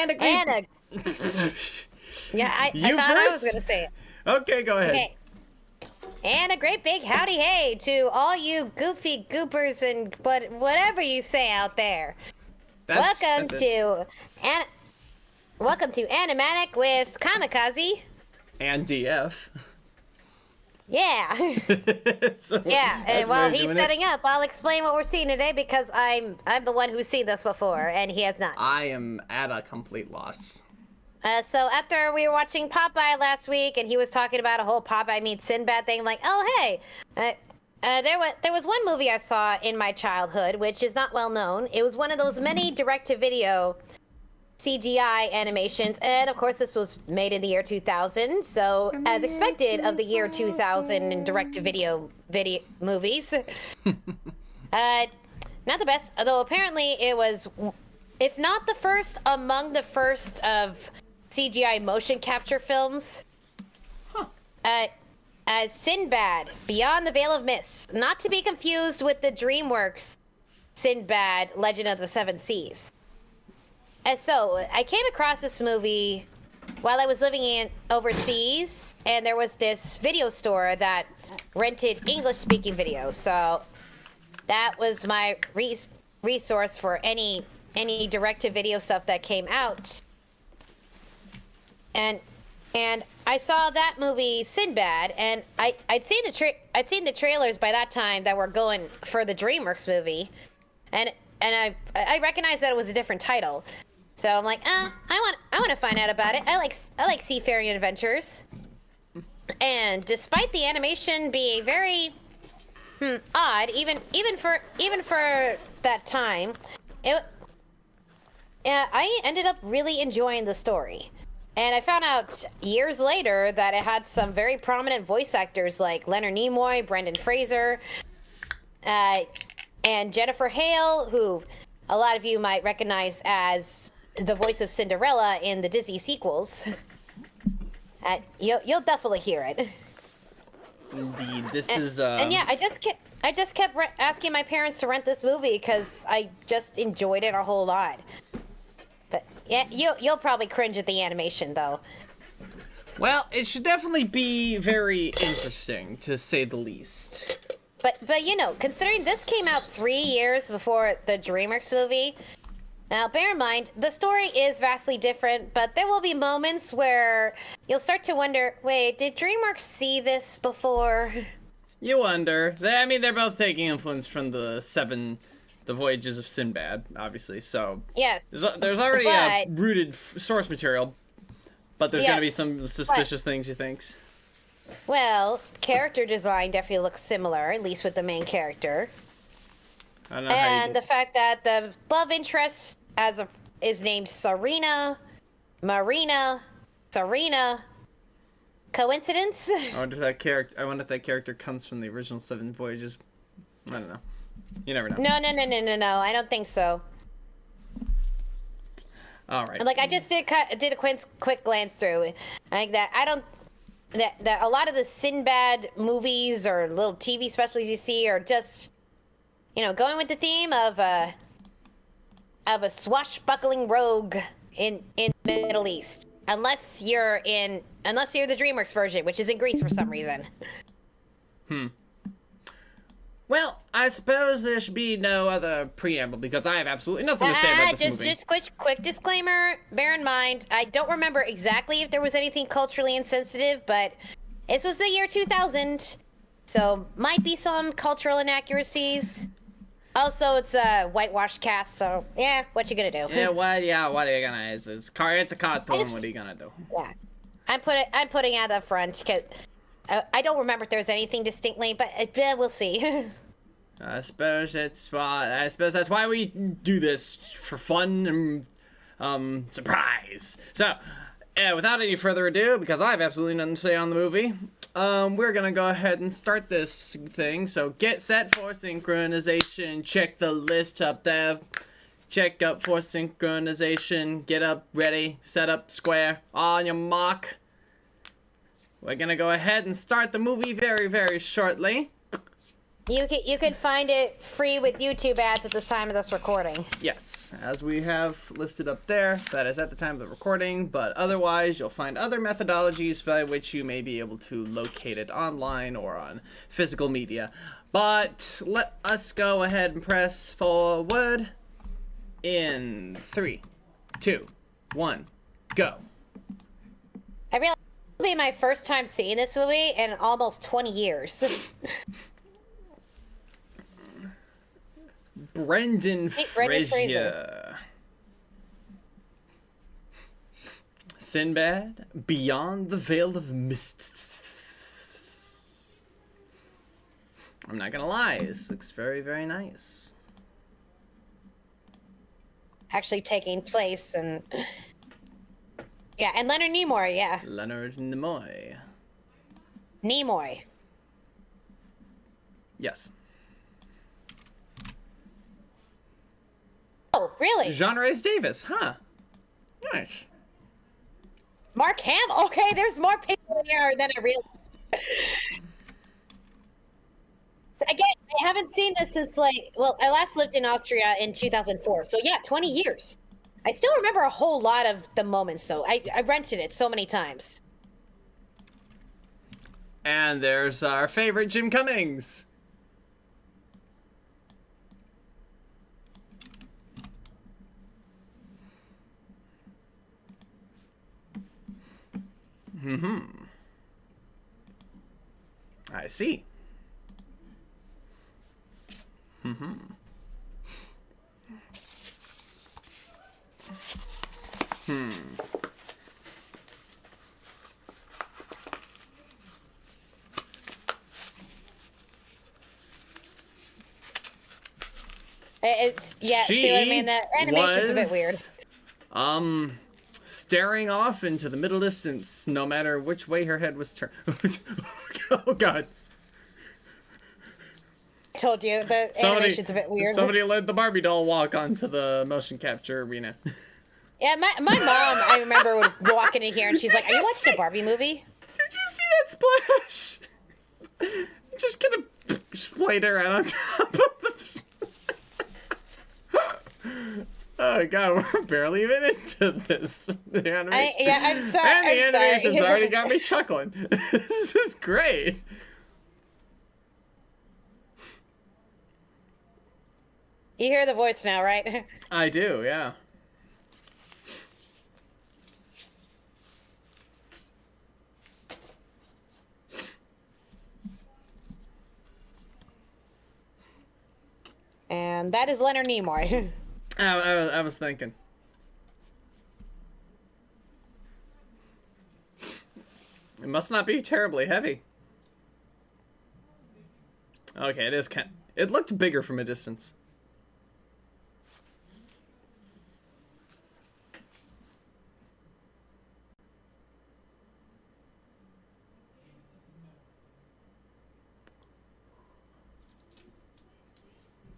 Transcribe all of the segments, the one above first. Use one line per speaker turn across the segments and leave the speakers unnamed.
And a great...
And a... Yeah, I
You
thought I was
first?
going to say it.
Okay, go ahead.
Okay. And a great big howdy hey to all you goofy goopers and whatever you say out there. Welcome to Animanic with Kamikaze.
And DF.
Yeah.
So,
Yeah, and
that's
while
weird
he's
doing
setting up, I'll explain what we're seeing today because I'm the one who's seen this before and he has not.
I am at a complete loss.
So after we were watching Popeye last week, and he was talking about a whole Popeye meets Sinbad thing, I'm like, oh hey, there was one movie I saw in my childhood which is not well known. It was one of those many direct-to-video CGI animations, and of course this was made in the year 2000. So as expected of the year 2000 in direct-to-video movies, not the best. Although apparently it was, if not the first, among the first of CGI motion capture films. As Sinbad, Beyond the Veil of Mists, not to be confused with the DreamWorks Sinbad, Legend of the Seven Seas. And so I came across this movie while I was living overseas, and there was this video store that rented English-speaking videos. So that was my resource for any direct-to-video stuff that came out. And I saw that movie Sinbad, and I'd seen the trailers by that time that were going for the DreamWorks movie, and I recognized that it was a different title, so I'm like, I want to find out about it. I like seafaring adventures, and despite the animation being very odd, even for that time, I ended up really enjoying the story. And I found out years later that it had some very prominent voice actors like Leonard Nimoy, Brendan Fraser, and Jennifer Hale, who a lot of you might recognize as the voice of Cinderella in the Disney sequels. You'll definitely hear it.
Indeed, this is.
And yeah, I just kept asking my parents to rent this movie because I just enjoyed it a whole lot. But yeah, you'll probably cringe at the animation, though.
Well, it should definitely be very interesting, to say the least.
But you know, considering this came out 3 years before the DreamWorks movie, now bear in mind, the story is vastly different, but there will be moments where you'll start to wonder, wait, did DreamWorks see this before?
You wonder. I mean, they're both taking influence from the Voyages of Sinbad, obviously, so...
Yes.
There's already rooted source material, but there's going to be some suspicious things, you think?
Well, character design definitely looks similar, at least with the main character.
I don't know
and the fact that the love interest is named Serena. Coincidence?
I wonder if that character comes from the original 7 Voyages. I don't know. You never know.
No. I don't think so.
All right.
Like I just did a quick glance through, like that. That a lot of the Sinbad movies or little TV specials you see are just, going with the theme of a swashbuckling rogue in the Middle East. Unless you're the DreamWorks version, which is in Greece for some reason.
Well, I suppose there should be no other preamble because I have absolutely nothing to say about this movie.
Just quick disclaimer. Bear in mind, I don't remember exactly if there was anything culturally insensitive, but this was the year 2000, so might be some cultural inaccuracies. Also, it's a whitewashed cast, so yeah, what you gonna do?
Yeah, what are you gonna? It's a cartoon. What are you gonna do?
Yeah, I'm putting it at the front because I don't remember if there was anything distinctly, but we'll see.
I suppose that's why we do this, for fun and surprise. So, without any further ado, because I have absolutely nothing to say on the movie, we're gonna go ahead and start this thing. So get set for synchronization. Check the list up there. Check up for synchronization. Get up, ready, set up, square, on your mark. We're gonna go ahead and start the movie very, very shortly.
You can find it free with YouTube ads at the time of this recording.
Yes, as we have listed up there, that is at the time of the recording, but otherwise you'll find other methodologies by which you may be able to locate it online or on physical media. But let us go ahead and press forward in 3, 2, 1, go.
I realized this will be my first time seeing this movie in almost 20 years.
Brendan
Brendan
Fraser. Sinbad, Beyond the Veil of MISTS. I'm not gonna lie, this looks very, very nice.
Actually taking place and... Yeah, and Leonard Nimoy, yeah.
Leonard Nimoy.
Nimoy.
Yes.
Oh, really?
John Rhys Davis, huh? Nice.
Mark Hamill? Okay, there's more people here than I realized. So again, I haven't seen this since, like, well, I last lived in Austria in 2004. So yeah, 20 years. I still remember a whole lot of the moments, though. I rented it so many times.
And there's our favorite Jim Cummings. I see.
It's, yeah, see what I mean? The animation's a bit weird.
Staring off into the middle distance, no matter which way her head was turned. Oh, God.
I told you, the animation's a bit weird.
Somebody led the Barbie doll walk onto the motion capture arena.
Yeah, my mom, I remember, would walk in here and she's like, "Are you watching a Barbie movie?"
Did you see that splash? Just kind of splayed her right on top of the... Oh, God, we're barely even into this.
I'm sorry.
And the animation's already got me chuckling. This is great.
You hear the voice now, right?
I do, yeah.
And that is Leonard Nimoy.
I was thinking. It must not be terribly heavy. Okay, it is kind. It looked bigger from a distance.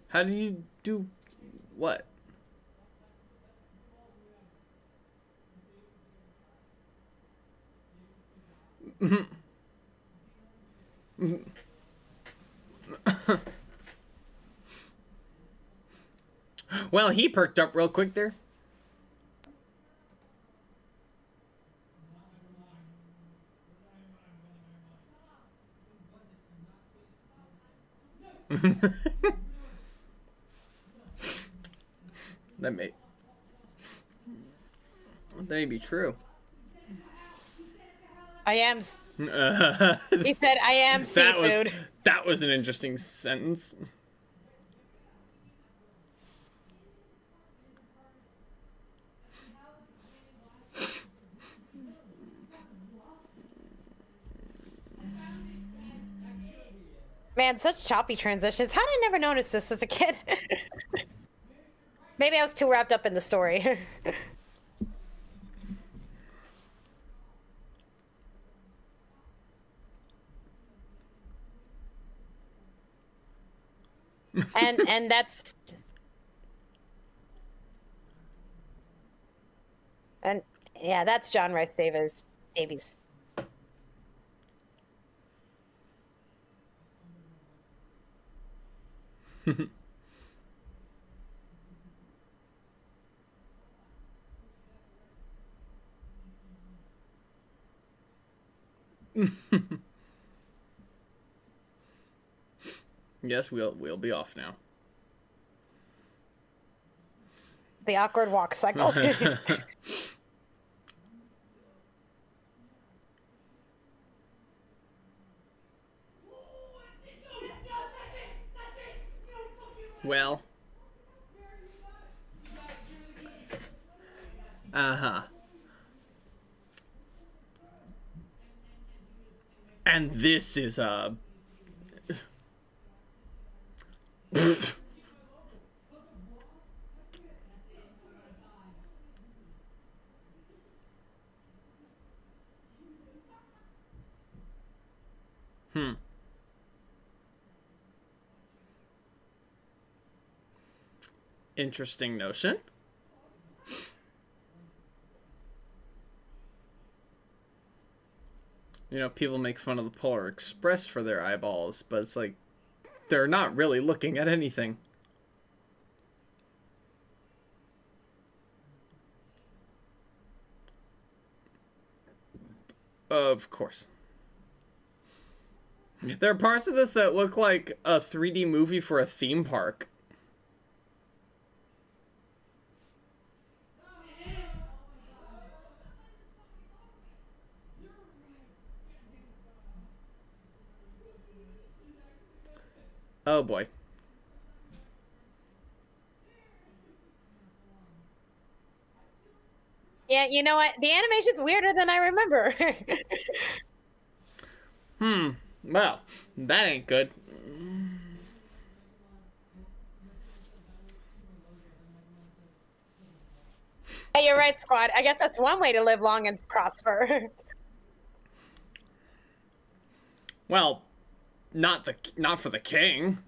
How do you do what? Well, he perked up real quick there. That may be true.
I am. He said, "I am seafood."
That was an interesting sentence.
Man, such choppy transitions. How did I never notice this as a kid? Maybe I was too wrapped up in the story. and that's and yeah, that's John Rhys Davies.
Yes, we'll be off now.
The awkward walk cycle.
Well. Uh-huh. And this is Interesting notion. You know, people make fun of the Polar Express for their eyeballs, but it's like they're not really looking at anything. Of course. There are parts of this that look like a 3D movie for a theme park. Oh boy.
Yeah, you know what? The animation's weirder than I remember.
Well, that ain't good.
Hey, you're right, Squad. I guess that's one way to live long and prosper.
Well, not for the king.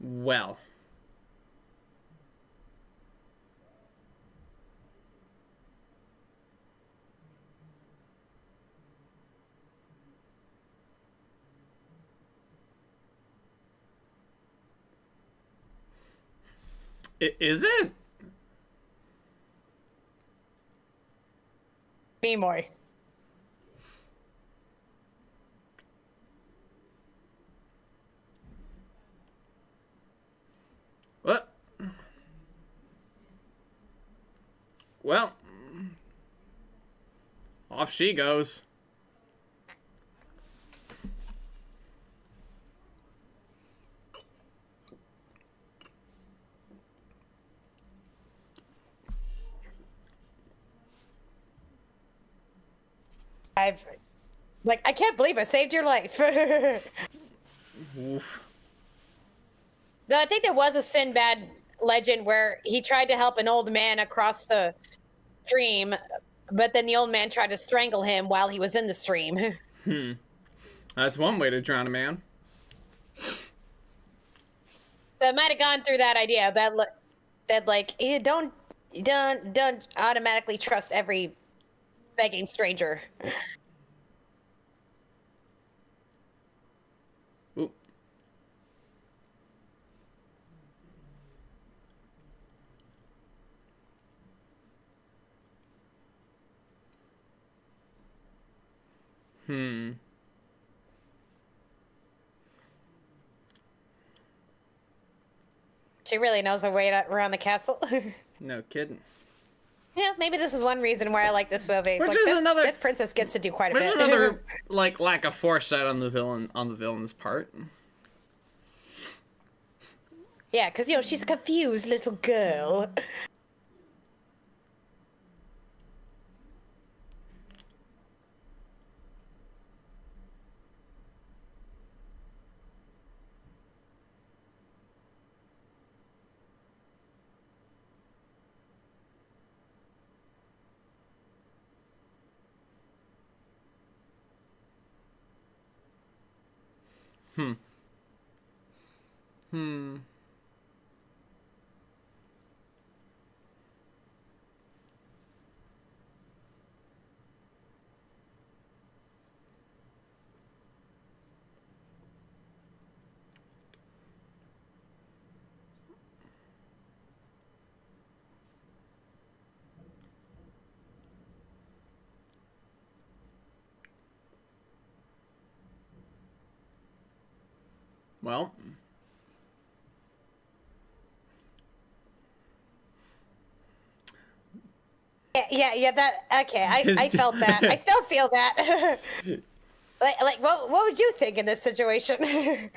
Well. Is it?
Nimoy.
What? Well, off she goes.
I can't believe I saved your life.
Oof.
Though I think there was a Sinbad legend where he tried to help an old man across the stream, but then the old man tried to strangle him while he was in the stream.
That's one way to drown a man.
So I might have gone through that idea that like you don't automatically trust every begging stranger.
Oop.
She really knows her way around the castle.
No kidding.
Yeah, maybe this is one reason why I like this movie.
Which is another.
This princess gets to do quite a
Which
bit.
is another like lack of foresight on the villain's part.
Yeah, because you know she's a confused little girl.
Well.
Yeah. That okay. I felt that. I still feel that. like, what would you think in this situation?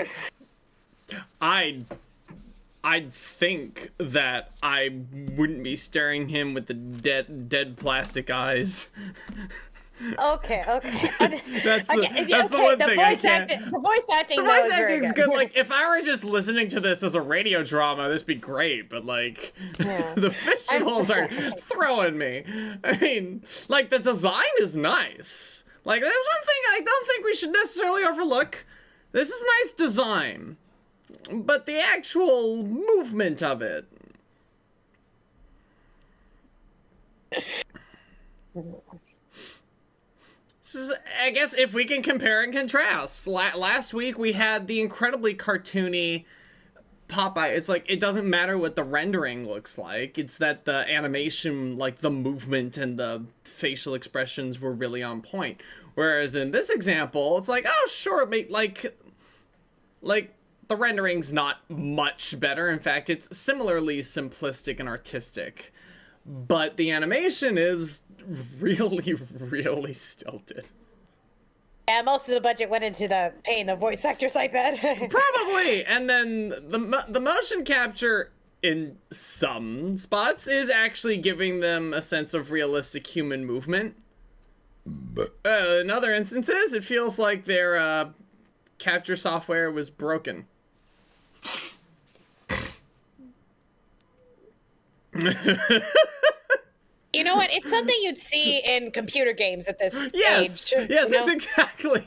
I'd think that I wouldn't be staring him with the dead plastic eyes.
Okay.
That's the one thing I can't.
The voice acting.
The voice acting's good. Like, if I were just listening to this as a radio drama, this'd be great. But like, the visuals are throwing me. I mean, like the design is nice. Like, there's one thing I don't think we should necessarily overlook. This is nice design, but the actual movement of it. I guess if we can compare and contrast, last week we had the incredibly cartoony Popeye. It's like, it doesn't matter what the rendering looks like. It's that the animation, like the movement and the facial expressions were really on point. Whereas in this example, it's like, oh, sure, like the rendering's not much better. In fact, it's similarly simplistic and artistic. But the animation is really stilted.
Yeah, most of the budget went into paying the voice actors, I bet.
Probably. And then the motion capture in some spots is actually giving them a sense of realistic human movement. But in other instances, it feels like their capture software was broken.
You know what? It's something you'd see in computer games at this age.
Yes, that's exactly.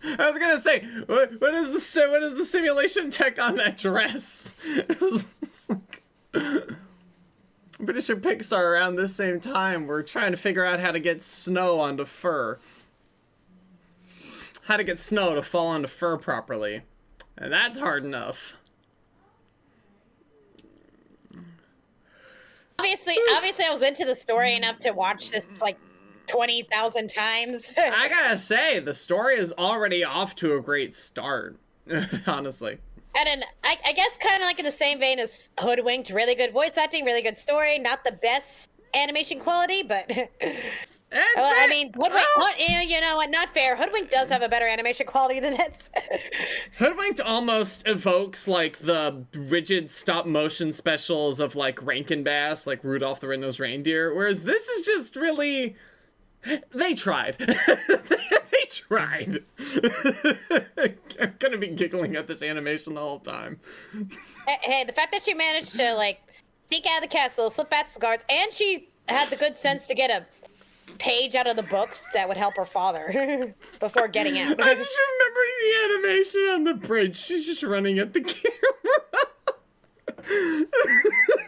I was gonna say, what is the simulation tech on that dress? I'm pretty sure Pixar around this same time were trying to figure out how to get snow onto fur. How to get snow to fall onto fur properly. And that's hard enough.
Obviously, I was into the story enough to watch this like 20,000 times.
I gotta say, the story is already off to a great start, honestly.
And then, I guess kind of like in the same vein as Hoodwinked, really good voice acting, really good story, not the best animation quality, but I mean, Hoodwinked, you know what, not fair. Hoodwinked does have a better animation quality than this.
Hoodwinked almost evokes like the rigid stop motion specials of like Rankin Bass, like Rudolph the Red-Nosed Reindeer, whereas this is just really, they tried. They tried. I'm gonna be giggling at this animation the whole time.
Hey, the fact that she managed to like sneak out of the castle, slip past the guards, and she had the good sense to get a page out of the books that would help her father before getting out.
I'm just remembering the animation on the bridge. She's just running at the camera.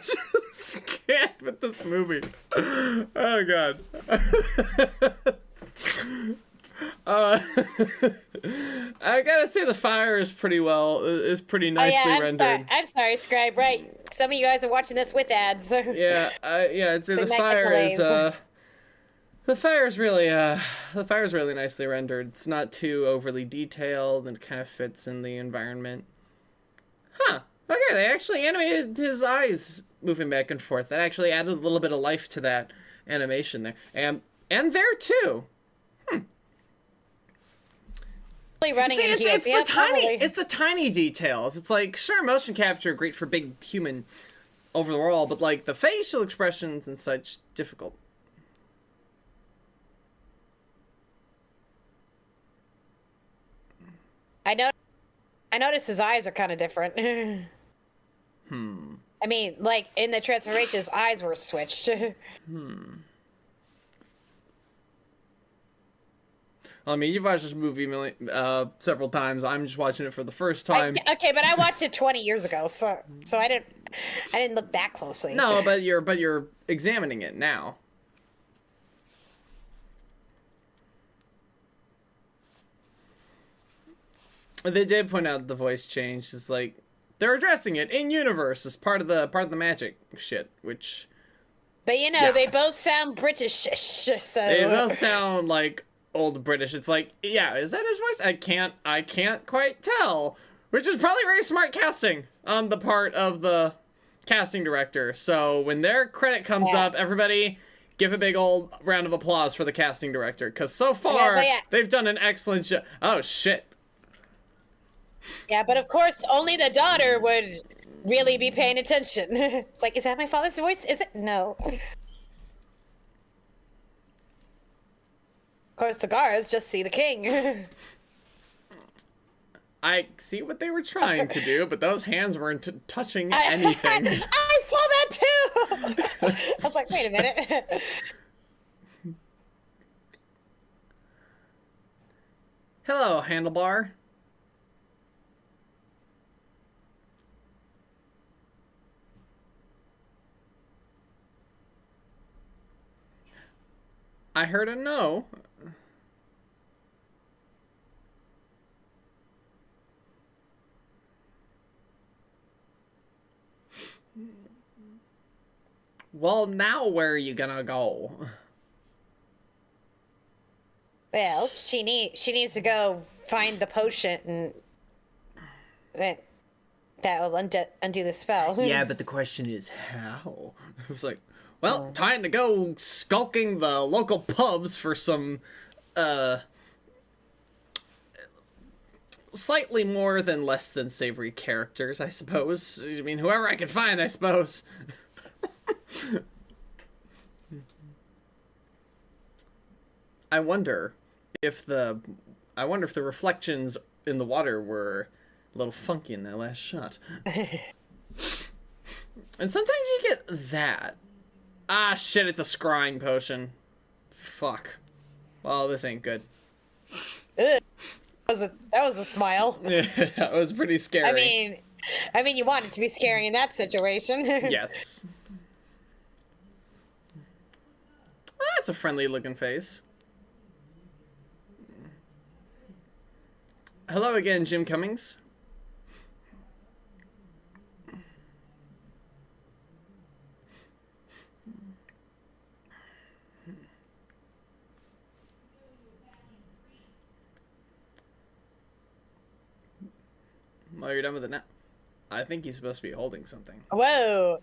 Just scared with this movie. Oh god. I gotta say the fire is pretty nicely rendered.
I'm sorry, Scribe. Right, some of you guys are watching this with ads.
Yeah, I'd say the fire is The fire's really nicely rendered. It's not too overly detailed and kind of fits in the environment. Huh. Okay, they actually animated his eyes moving back and forth. That actually added a little bit of life to that animation there. And there too.
Running
See,
in
it's
heels.
it's the tiny details. It's like, sure, motion capture, great for big human overall, but like the facial expressions and such, difficult.
I noticed his eyes are kind of different. I mean, like in the transformation, his eyes were switched.
I mean, you've watched this movie several times. I'm just watching it for the first time.
Okay, but I watched it 20 years ago, so I didn't look that closely.
No, but you're examining it now. They did point out the voice change. It's like they're addressing it in universe as part of the magic shit, which.
But you know,
yeah.
they both sound British, so
They both sound like old British. It's like, yeah, is that his voice? I can't quite tell. Which is probably very smart casting on the part of the casting director. So when their credit comes up, everybody give a big old round of applause for the casting director, because so far they've done an excellent job. Oh shit.
Yeah, but of course, only the daughter would really be paying attention. It's like, is that my father's voice? Is it? No. Of course, the guards just see the king.
I see what they were trying to do, but those hands weren't touching anything.
I saw that too! I was like, wait a minute.
Hello, handlebar. I heard a no. Well, now where are you gonna go?
Well, she needs to go find the potion and that will undo the spell.
Yeah, but the question is how? I was like, well, time to go skulking the local pubs for some, slightly more than less than savory characters, I suppose. I mean, whoever I can find, I suppose. I wonder if the reflections in the water were a little funky in that last shot. And sometimes you get that. Ah, shit, it's a scrying potion. Fuck. Well, this ain't good.
Ugh. That was a smile.
Yeah, that was pretty scary.
I mean, you want it to be scary in that situation.
Yes. Well, that's a friendly looking face. Hello again, Jim Cummings. Well, you're done with it now. I think he's supposed to be holding something.
Whoa.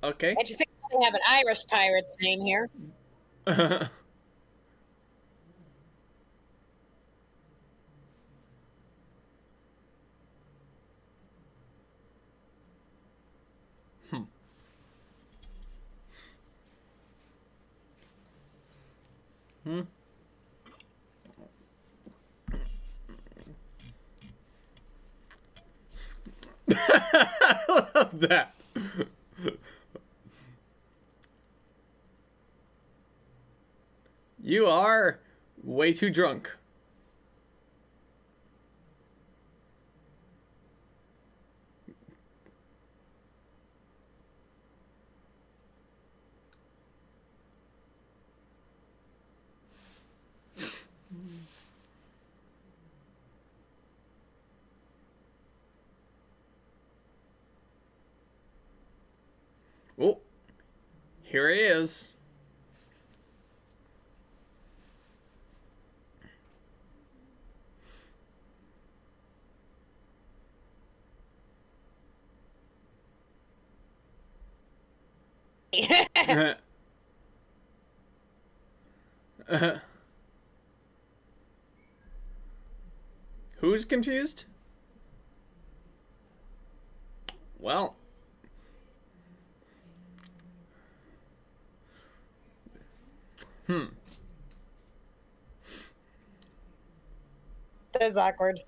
Okay.
Interesting. They have an Irish pirate's name here.
I love that. You are way too drunk. Oh, Here he is. Who's confused? Well.
That's awkward.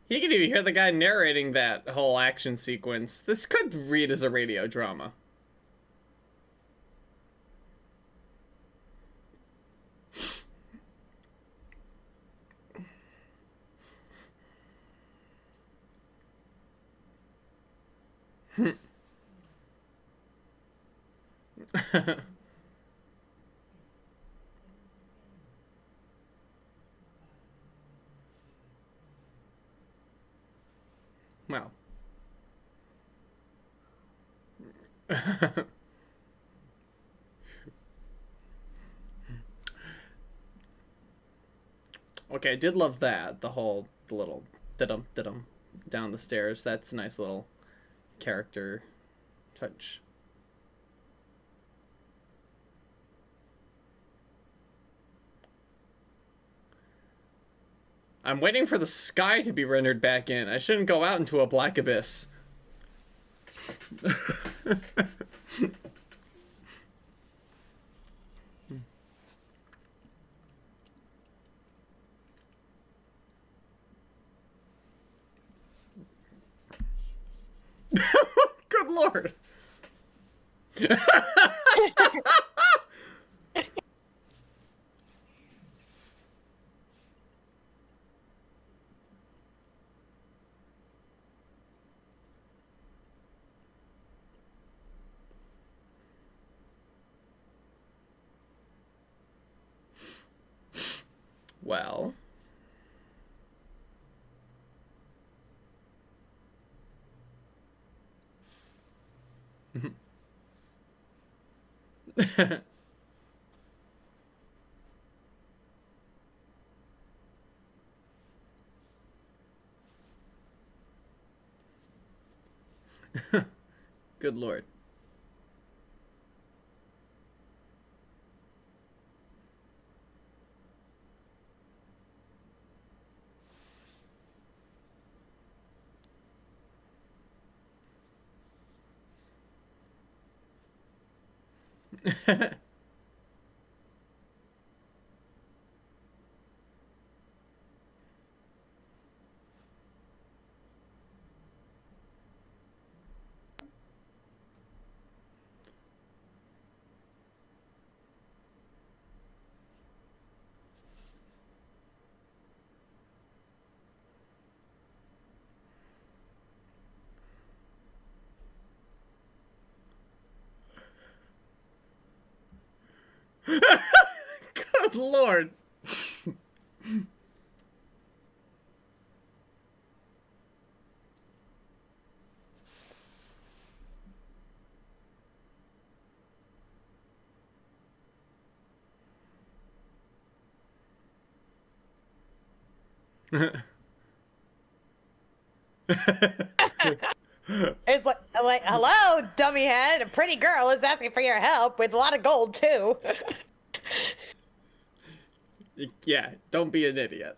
You can even hear the guy narrating that whole action sequence. This could read as a radio drama. Well. Okay, I did love that. The little didum down the stairs. That's a nice little character touch. I'm waiting for the sky to be rendered back in. I shouldn't go out into a black abyss. Good Lord. Well. Good Lord. Good Lord.
It's like, hello, dummy head. A pretty girl is asking for your help with a lot of gold too.
Yeah, don't be an idiot.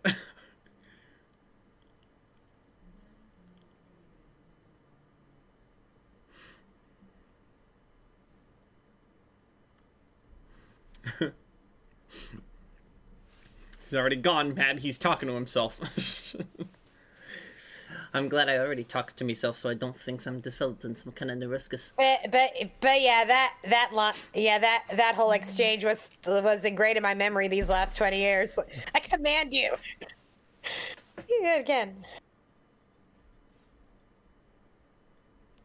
He's already gone, Matt. He's talking to himself. I'm glad I already talks to myself, so I don't think I'm developing some kind of neurosis.
But yeah, that whole exchange was ingrained in my memory these last 20 years. I command you. Do that again.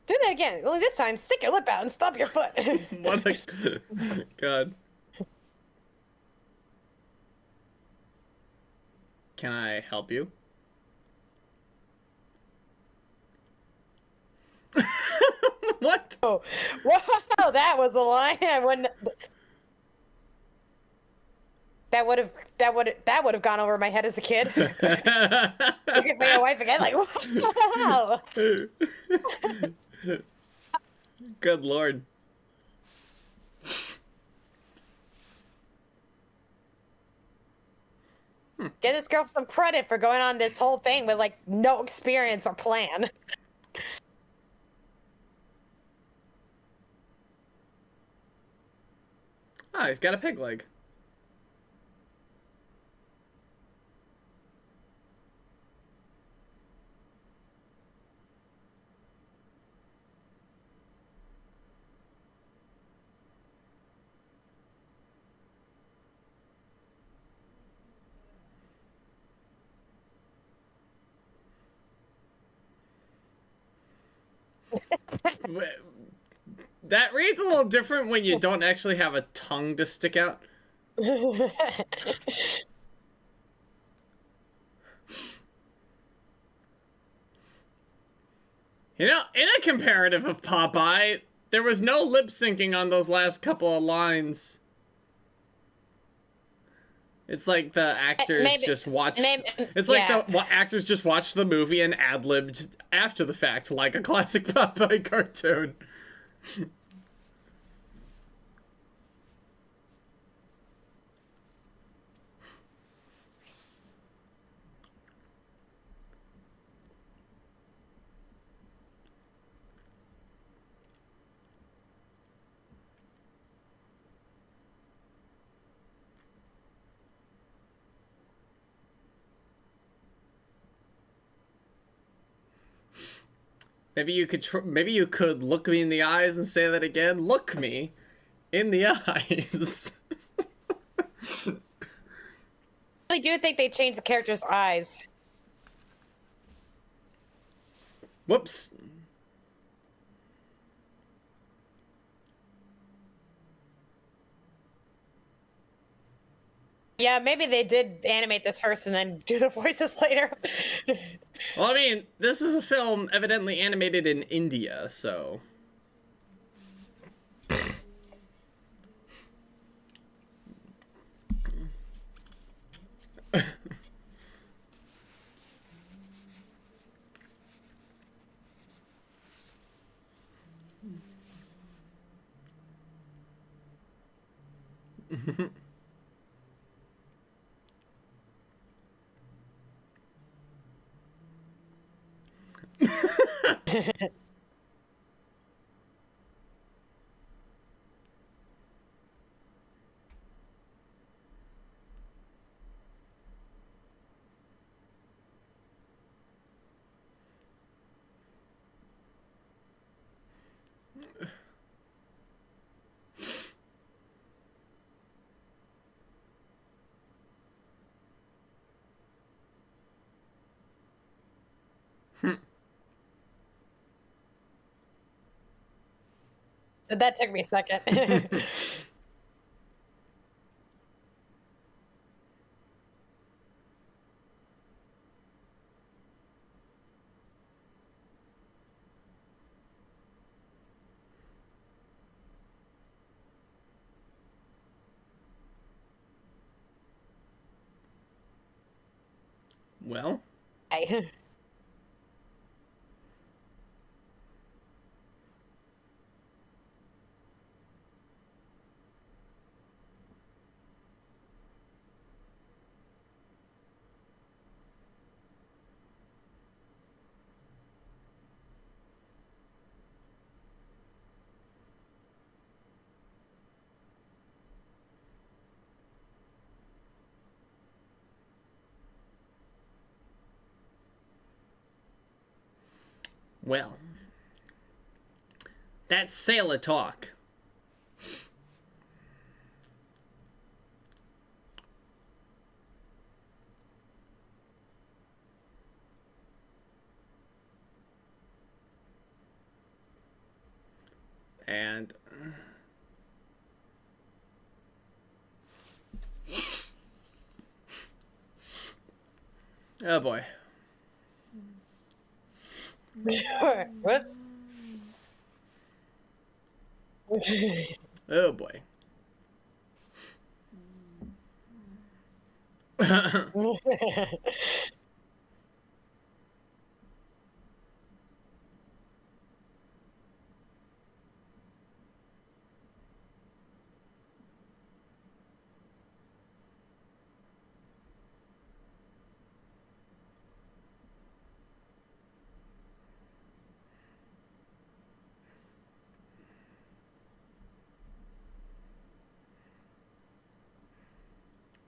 Do that again. Only this time, stick your lip out and stomp your foot.
What a... God. Can I help you? What?
Oh, wow, that was a line. I wouldn't. That would have gone over my head as a kid. Look at my wife again, like, wow.
Good Lord.
Get this girl some credit for going on this whole thing with like no experience or plan.
Ah, he's got a pig leg. That reads a little different when you don't actually have a tongue to stick out. You know, in a comparative of Popeye, there was no lip syncing on those last couple of lines. It's like the actors just watched. It's like the actors just watched the movie and ad-libbed after the fact, like a classic Popeye cartoon. Maybe you could look me in the eyes and say that again. Look me in the eyes.
I do think they changed the character's eyes.
Whoops.
Yeah, maybe they did animate this first and then do the voices later.
Well, I mean, this is a film evidently animated in India, so...
That took me a second.
Well... Well, that's sailor talk. And oh boy.
What?
Oh boy.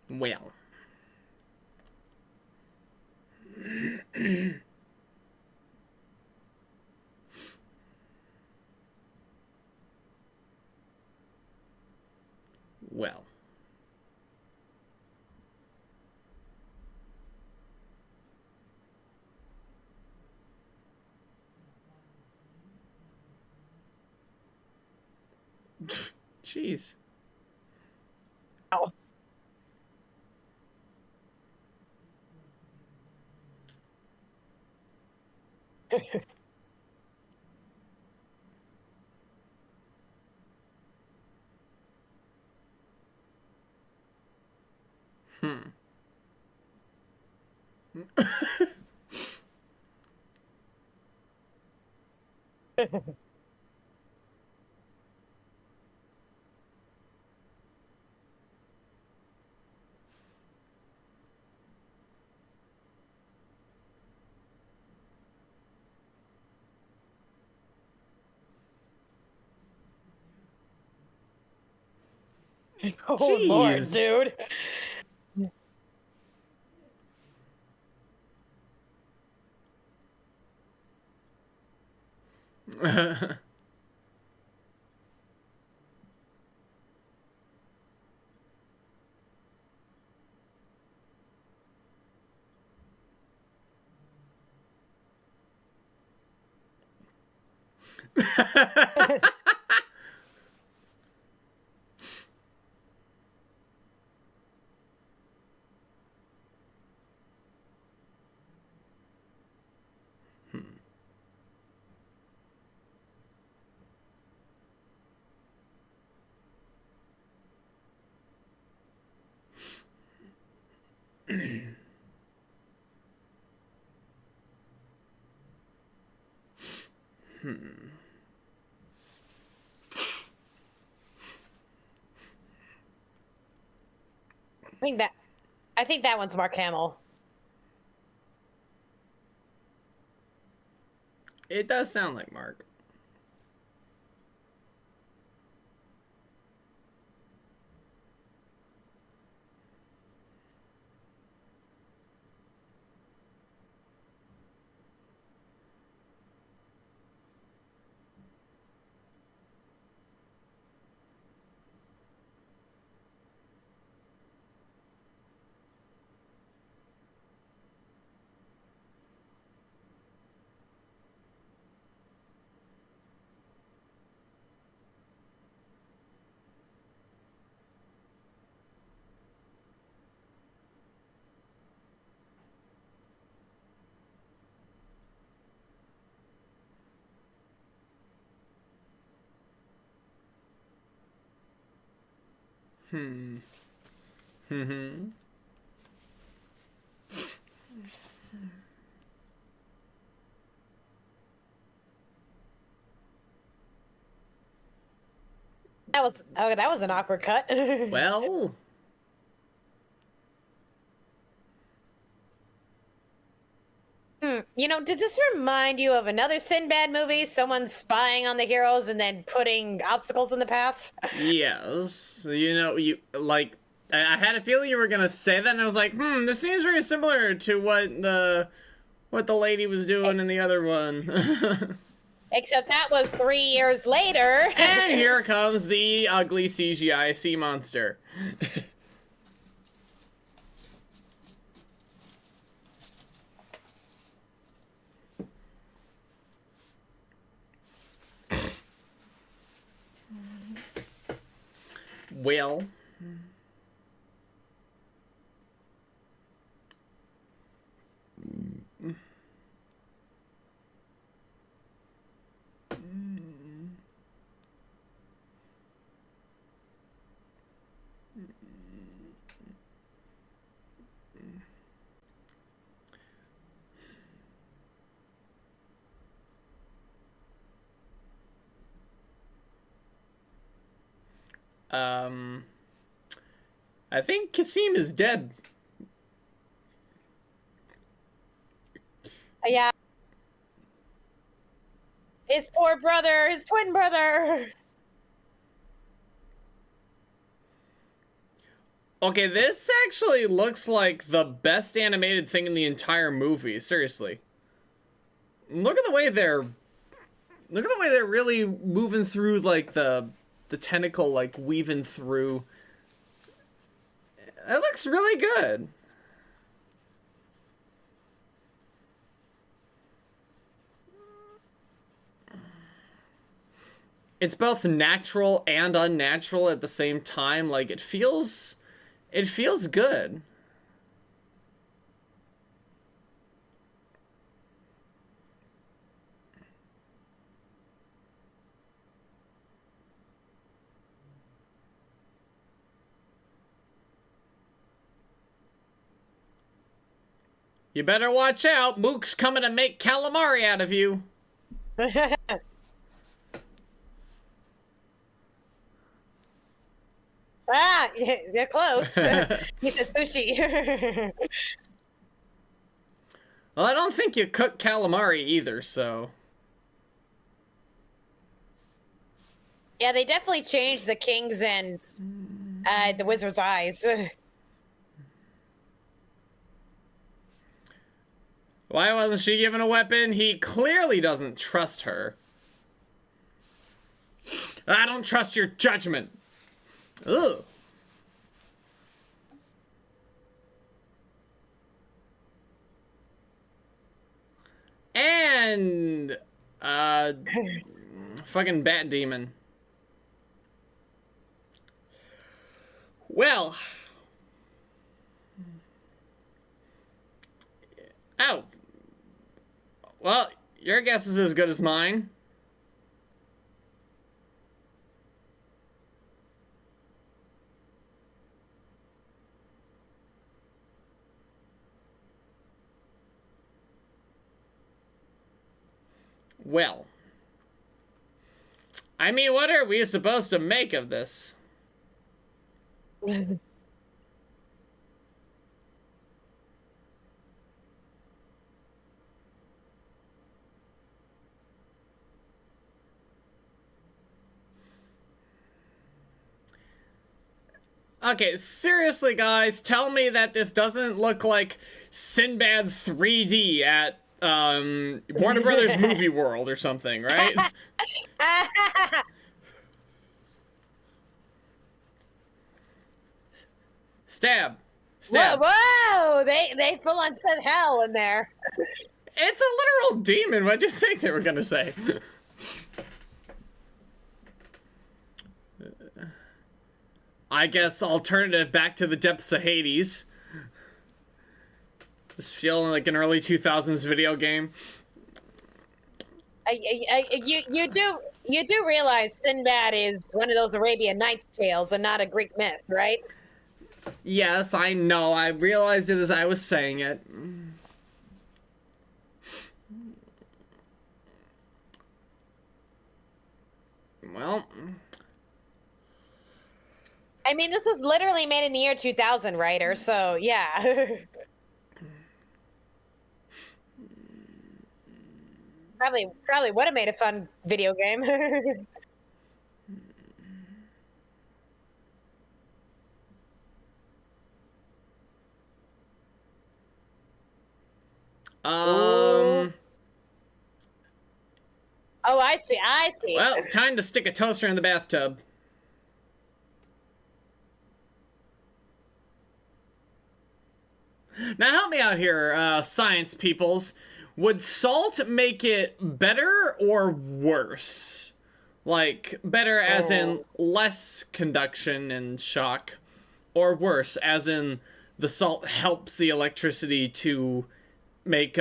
Well. Well. Jeez.
Ow.
Hmm.
Oh Lord,
Jeez.
dude. I think that one's Mark Hamill.
It does sound like Mark. Hmm. Hmm.
That was an awkward cut.
Well.
You know, does this remind you of another Sinbad movie? Someone spying on the heroes and then putting obstacles in the path?
Yes. You know, you like. I had a feeling you were gonna say that, and I was like, this seems very similar to what the lady was doing in the other one.
Except that was 3 years later.
And here comes the ugly CGI sea monster. Well. I think Kasim is dead.
Yeah. His poor brother, his twin brother.
Okay, this actually looks like the best animated thing in the entire movie. Seriously. Look at the way they're really moving through, like, the tentacle, like, weaving through. It looks really good. It's both natural and unnatural at the same time. Like, it feels good. You better watch out. Mook's coming to make calamari out of you.
Ah, you're close. He said sushi.
Well, I don't think you cook calamari either, so...
Yeah, they definitely changed the king's and the wizard's eyes.
Why wasn't she given a weapon? He clearly doesn't trust her. I don't trust your judgment. Ugh. And fucking bat demon. Well. Oh. Well, your guess is as good as mine. Well. I mean, what are we supposed to make of this? Okay, seriously, guys, tell me that this doesn't look like SINBAD 3D at Warner Brothers Movie World or something, right? Stab. Stab.
Whoa, whoa! They full on said hell in there.
It's a literal demon. What do you think they were gonna say? I guess alternative Back to the Depths of Hades. Just feeling like an early 2000s video game.
You do realize Sinbad is one of those Arabian Nights tales and not a Greek myth, right?
Yes, I know. I realized it as I was saying it. Well...
I mean, this was literally made in the year 2000, writer, so yeah. Probably would have made a fun video game.
Oh,
I see.
Well, time to stick a toaster in the bathtub. Now help me out here, science peoples. Would salt make it better or worse? Like, better as in less conduction and shock, or worse, as in the salt helps the electricity to make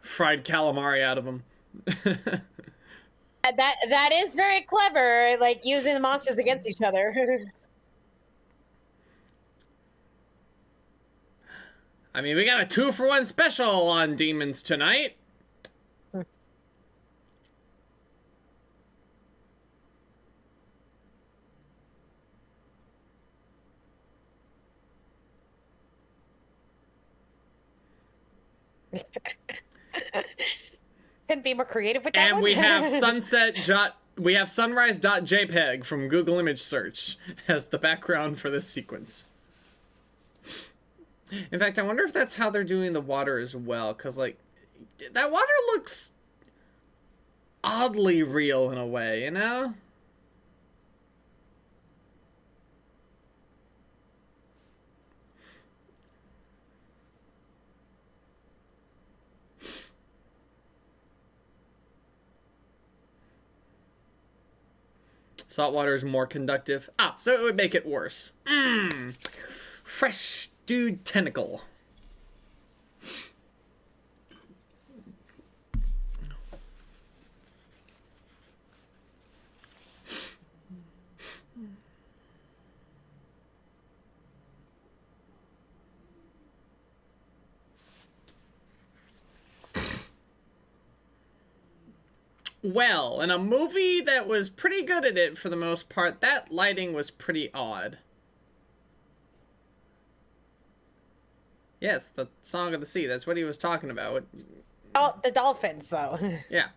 fried calamari out of them.
That is very clever, like using the monsters against each other.
I mean, we got a 2-for-1 special on demons tonight.
Couldn't be more creative with that
And
one.
we have sunrise.jpg from Google Image Search as the background for this sequence. In fact, I wonder if that's how they're doing the water as well, because, like, that water looks oddly real in a way, you know? Salt water is more conductive. Ah, so it would make it worse. Fresh dude tentacle. Well, in a movie that was pretty good at it for the most part, that lighting was pretty odd. Yes, the Song of the Sea, that's what he was talking about.
Oh, the dolphins, though.
Yeah.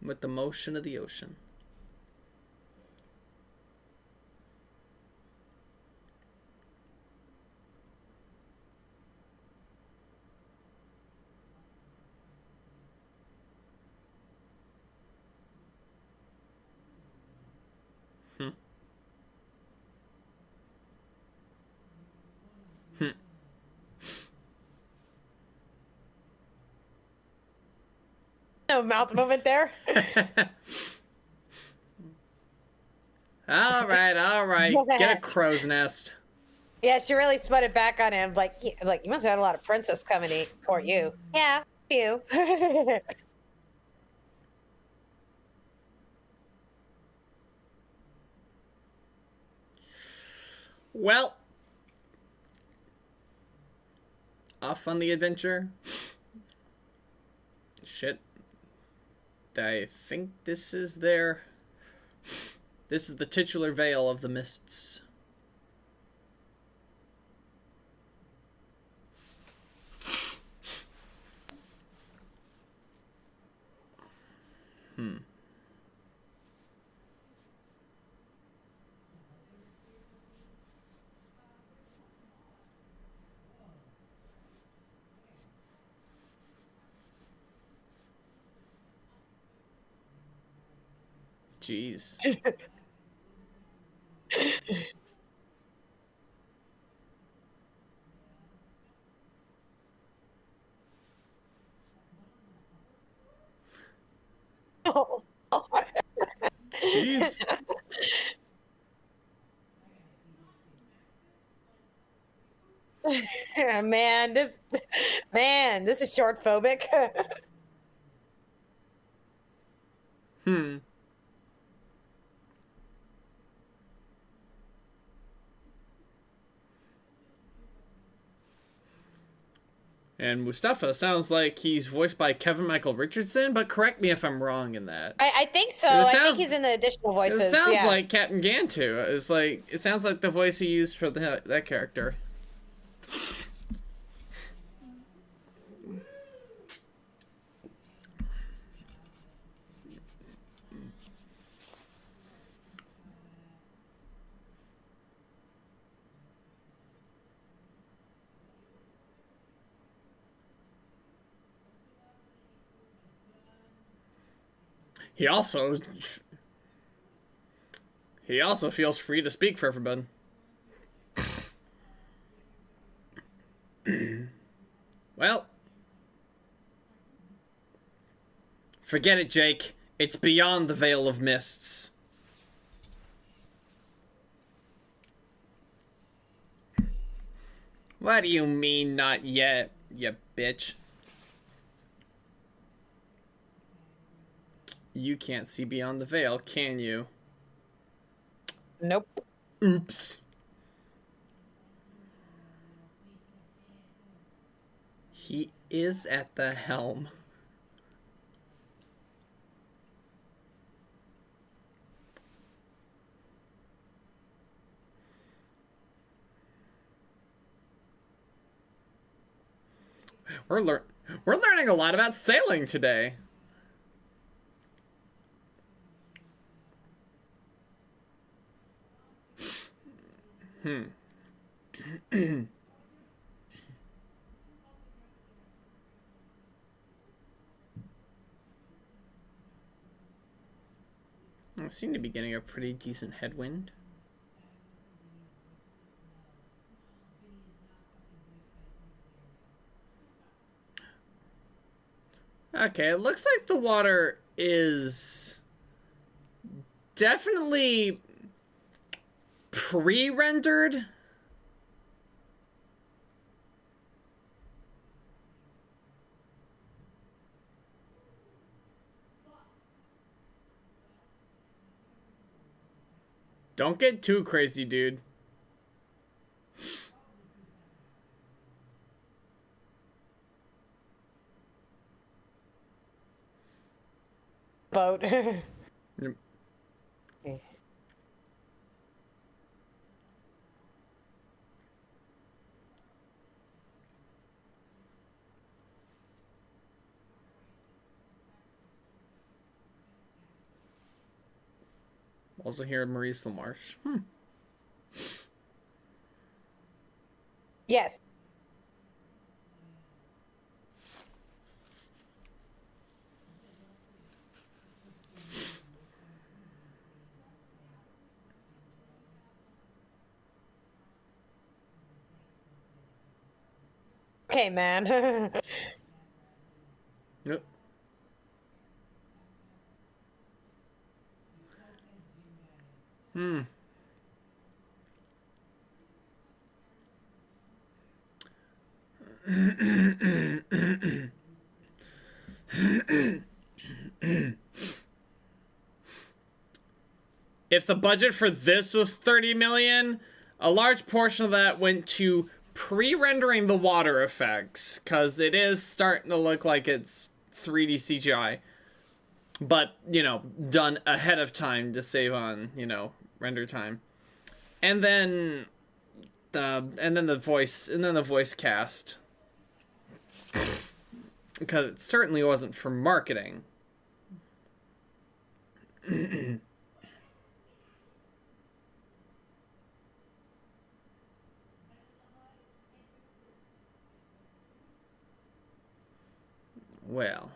With the motion of the ocean.
No mouth movement there.
All right. Get a crow's nest.
Yeah, she really spun it back on him. Like you must have had a lot of princess coming to court you. Yeah, you.
Well, off on the adventure. Shit. I think this is their... This is the titular veil of the mists. Jeez.
Oh.
Jeez.
Man, this is short phobic.
And Mustafa sounds like he's voiced by Kevin Michael Richardson, but correct me if I'm wrong in that.
I think so. I think he's in the additional voices.
It sounds like Captain Gantu. It sounds like the voice he used for that character. He also feels free to speak for everyone. Well, forget it, Jake. It's beyond the Veil of Mists. What do you mean, not yet, you bitch? You can't see beyond the veil, can you?
Nope.
Oops. He is at the helm. We're learning a lot about sailing today. I seem to be getting a pretty decent headwind. Okay, it looks like the water is definitely pre-rendered. Don't get too crazy, dude.
Boat.
Yep. Also here in Maurice LaMarche.
Yes. Okay, man.
Yep. If the budget for this was 30 million, a large portion of that went to pre-rendering the water effects, because it is starting to look like it's 3D CGI. But, you know, done ahead of time to save on, you know, render time. And then the voice cast. Because it certainly wasn't for marketing. Well.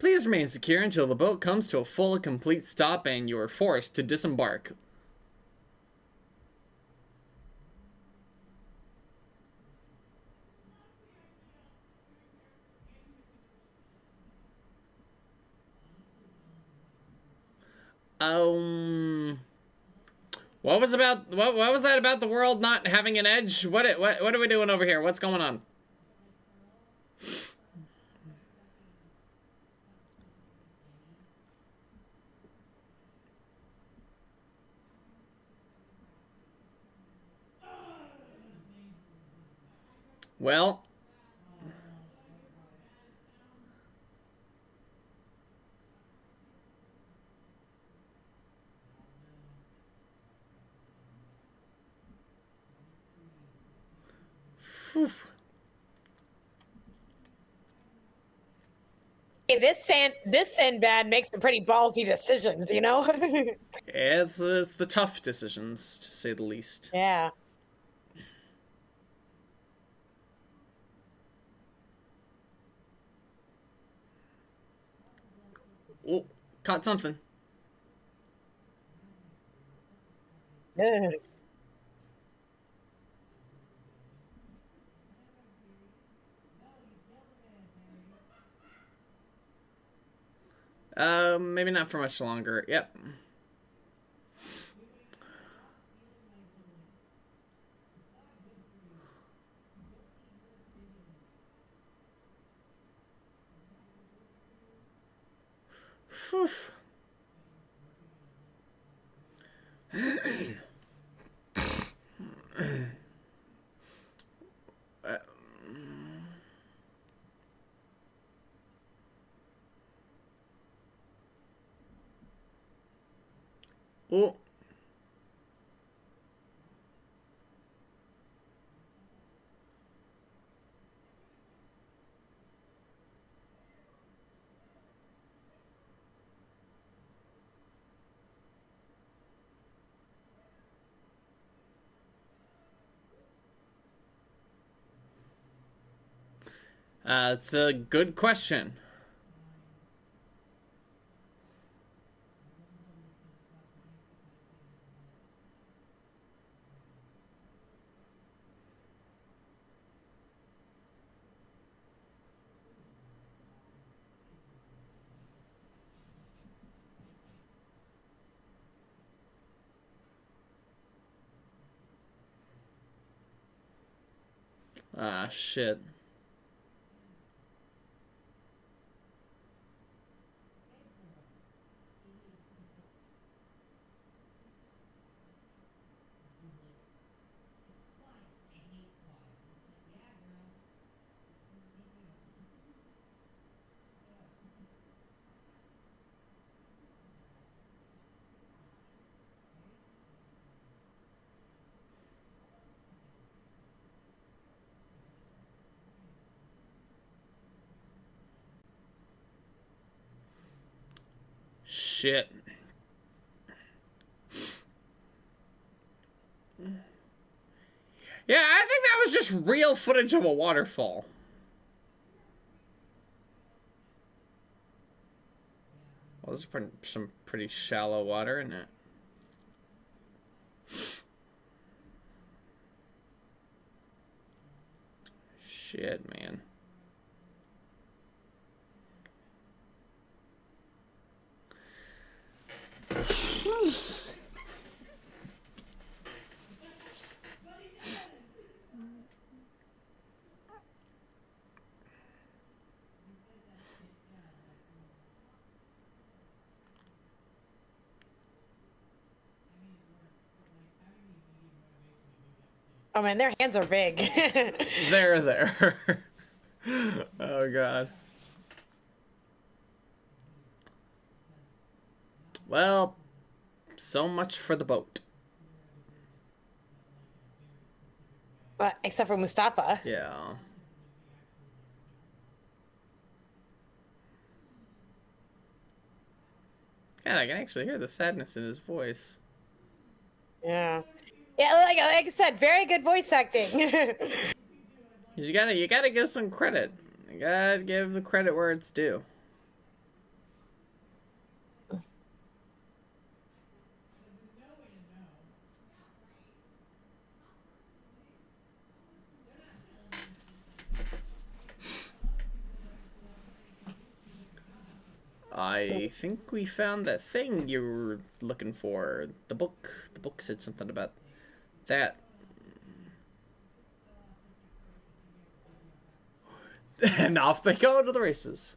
Please remain secure until the boat comes to a full and complete stop and you are forced to disembark. What was that about the world not having an edge? What are we doing over here? What's going on? Well, phew.
Hey, this SINBAD makes some pretty ballsy decisions, you know?
It's the tough decisions, to say the least.
Yeah.
Oh, caught something.
Ugh.
Maybe not for much longer. Yep. Phew. Oh. It's a good question. Ah, shit. Shit. Yeah, I think that was just real footage of a waterfall. Well, this is some pretty shallow water, isn't it? Shit, man.
Oh man, their hands are big.
There. Oh, God. Well, so much for the boat.
Well, except for Mustafa.
Yeah. God, I can actually hear the sadness in his voice.
Yeah. Yeah, like I said, very good voice acting.
You gotta give some credit. You gotta give the credit where it's due. I think we found that thing you were looking for. The book. The book said something about that. And off they go to the races.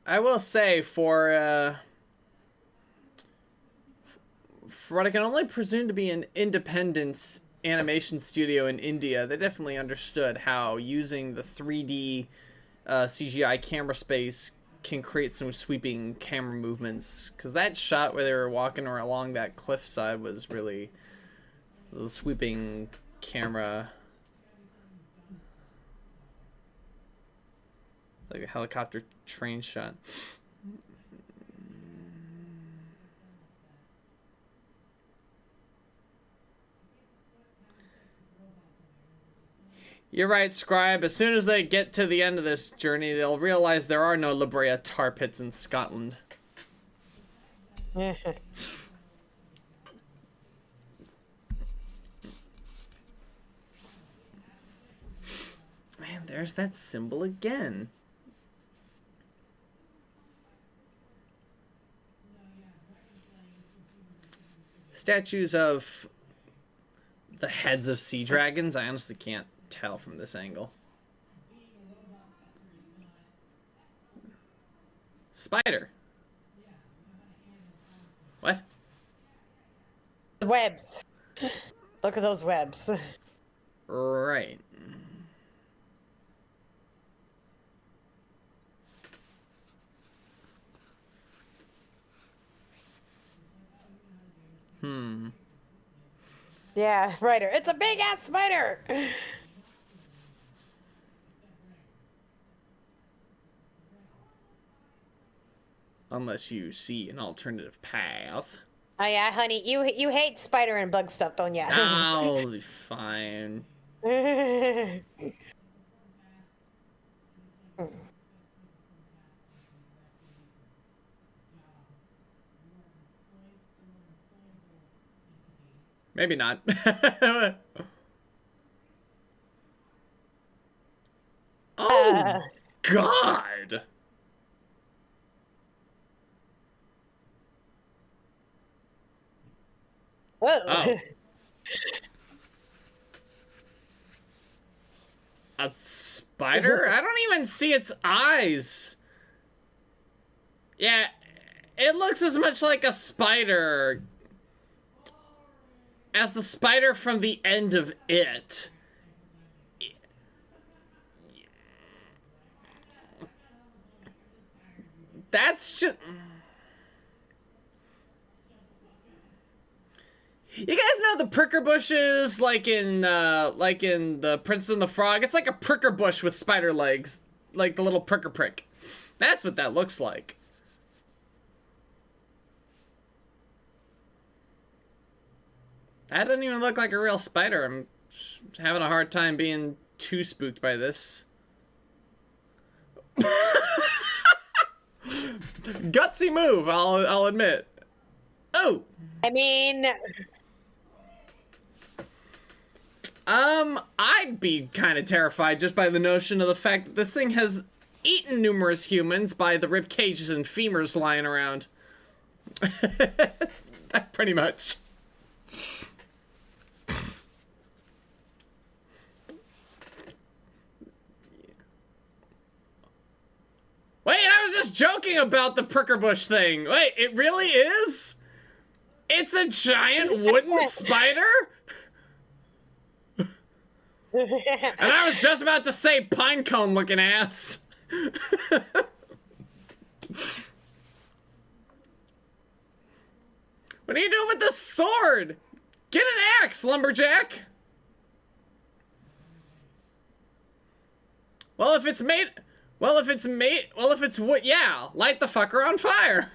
I will say for what I can only presume to be an independent animation studio in India, they definitely understood how using the 3D CGI camera space can create some sweeping camera movements, because that shot where they were walking along that cliffside was really the sweeping camera, like a helicopter train shot. You're right, Scribe. As soon as they get to the end of this journey, they'll realize there are no La Brea tar pits in Scotland. Man, there's that symbol again. Statues of the heads of sea dragons. I honestly can't tell from this angle. Spider. What?
The webs. Look at those webs.
Right.
Yeah, writer. It's a big ass spider.
Unless you see an alternative path.
Oh yeah, honey, you hate spider and bug stuff, don't ya?
I'll be fine. Maybe not. Oh, God.
Whoa.
Oh. A spider? I don't even see its eyes. Yeah, it looks as much like a spider as the spider from the end of It. That's just... You guys know the pricker bushes, like in the Princess and the Frog? It's like a pricker bush with spider legs, like the little pricker prick. That's what that looks like. That doesn't even look like a real spider. I'm having a hard time being too spooked by this. Gutsy move, I'll admit. Oh.
I mean,
I'd be kind of terrified just by the notion of the fact that this thing has eaten numerous humans by the rib cages and femurs lying around. Pretty much. Wait, I was just joking about the pricker bush thing. Wait, it really is? It's a giant wooden spider? And I was just about to say pinecone looking ass. What are you doing with this sword? Get an axe, lumberjack. Well, if it's wood, yeah, light the fucker on fire.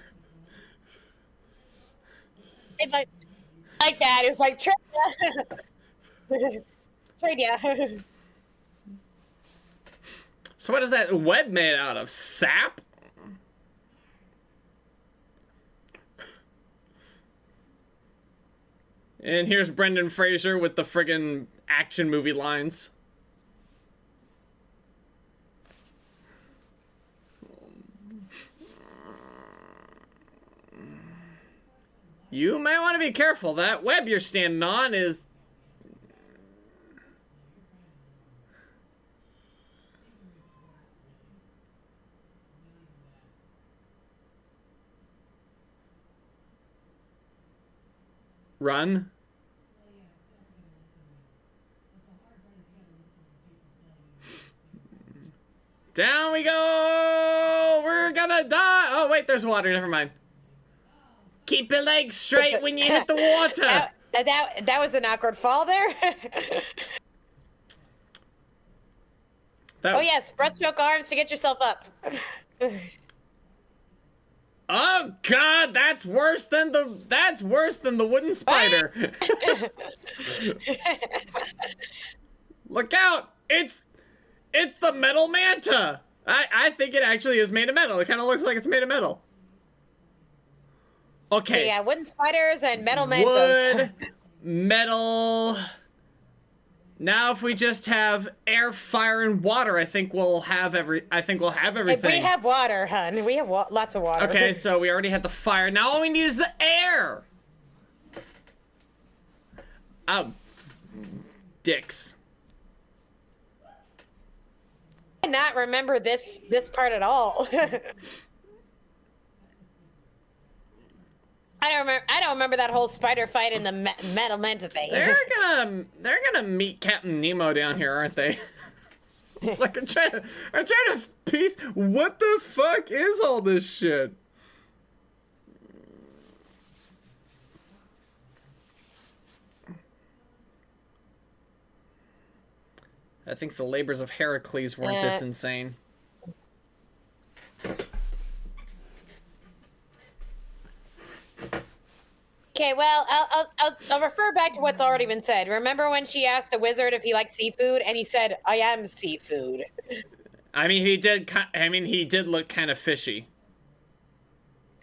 it's like that. It was like, trade ya.
So what is that web made out of? Sap? And here's Brendan Fraser with the friggin' action movie lines. You might want to be careful. That web you're standing on is... Run. Down we go! We're gonna die. Oh, wait, there's water. Never mind. Keep your legs straight when you hit the water.
That was an awkward fall there. Oh, yes. Breaststroke arms to get yourself up.
Oh, God. That's worse than the wooden spider. Look out. It's the metal manta. I think it actually is made of metal. It kind of looks like it's made of metal. Okay.
So yeah, wooden spiders and metal mantas.
Wood, metal. Now, if we just have air, fire, and water, I think we'll have everything.
If we have water, hun. We have lots of water.
Okay, so we already had the fire. Now all we need is the air. Oh, dicks.
I cannot remember this part at all. I don't remember that whole spider fight in the metal manta thing.
They're gonna meet Captain Nemo down here, aren't they? It's like I'm trying to piece. What the fuck is all this shit? I think the labors of Heracles weren't this insane.
Okay, well, I'll refer back to what's already been said. Remember when she asked a wizard if he liked seafood, and he said, "I am seafood."
I mean, he did look kind of fishy.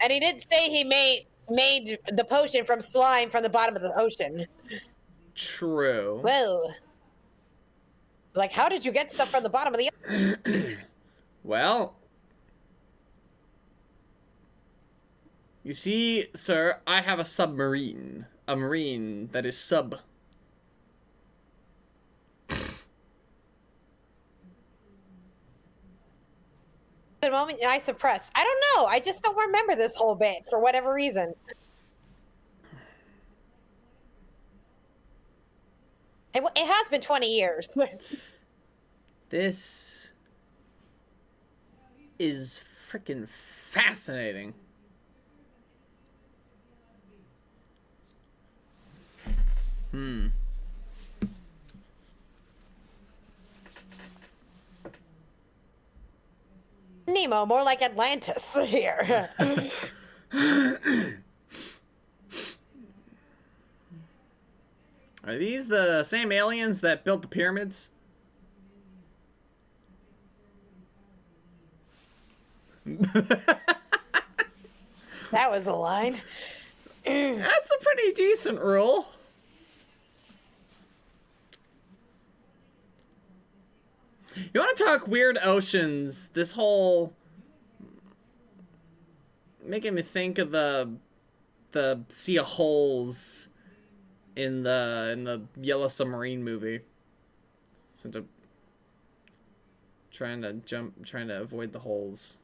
And he did say he made the potion from slime from the bottom of the ocean.
True.
Well, like, how did you get stuff from the bottom of the ocean?
Well, you see, sir, I have a submarine. A marine that is sub.
The moment I suppressed. I don't know. I just don't remember this whole bit for whatever reason. It has been 20 years.
This is freaking fascinating.
Nemo, more like Atlantis here.
Are these the same aliens that built the pyramids?
That was a line.
That's a pretty decent rule. You want to talk weird oceans? This whole making me think of the Sea of Holes in the Yellow Submarine movie. So trying to avoid the holes.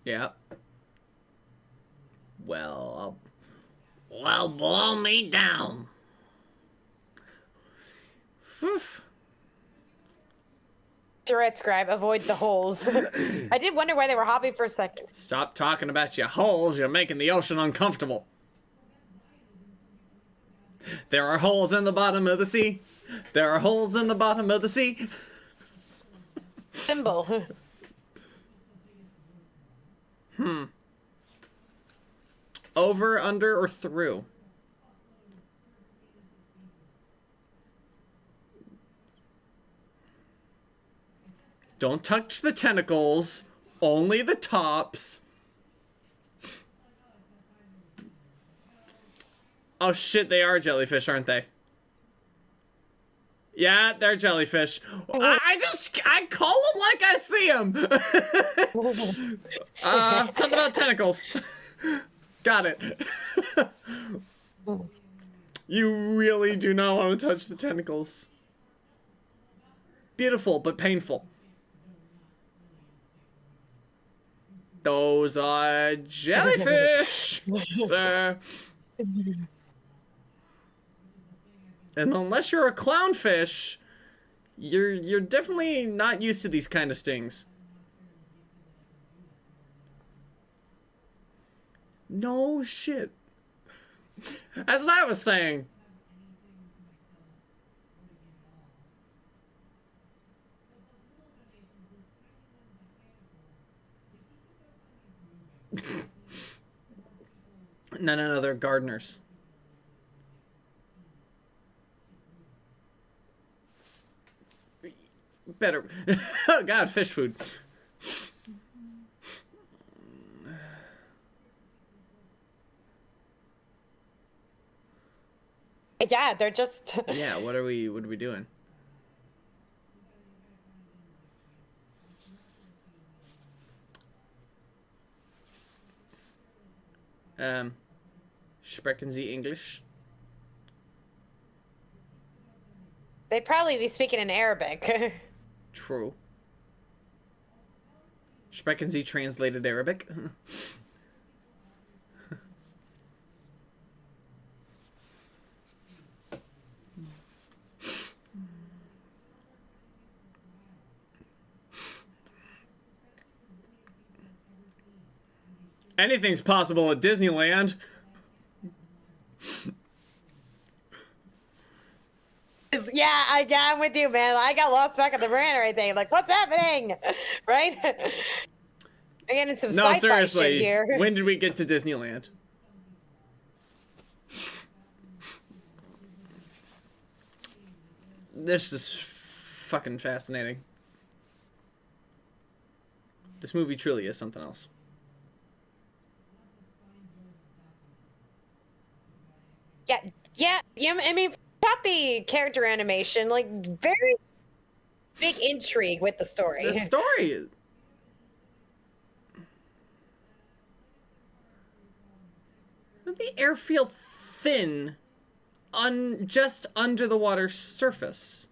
Yeah. Well, blow me down.
Tourette scribe, avoid the holes. I did wonder why they were hopping for a second.
Stop talking about your holes. You're making the ocean uncomfortable. There are holes in the bottom of the sea. There are holes in the bottom of the sea.
Symbol.
Over, under, or through? Don't touch the tentacles. Only the tops. Oh shit, they are jellyfish, aren't they? Yeah, they're jellyfish. I call them like I see them. Something about tentacles. Got it. You really do not want to touch the tentacles. Beautiful, but painful. Those are jellyfish, sir. And unless you're a clownfish, you're definitely not used to these kind of stings. No shit. That's what I was saying. No, they're gardeners. Better. Oh god, fish food.
Yeah, they're just.
Yeah, what are we doing? Sprechen Sie English?
They'd probably be speaking in Arabic.
True. Sprechen Sie translated Arabic? Anything's possible at Disneyland.
Yeah, I'm with you, man. I got lost back at the brand or anything. Like, what's happening? Right? I'm getting some
No,
sci-fi
seriously.
shit here.
When did we get to Disneyland? This is fucking fascinating. This movie truly is something else.
Yeah. I mean, choppy character animation, like very big intrigue with the story.
The story is... The air feel thin just under the water's surface.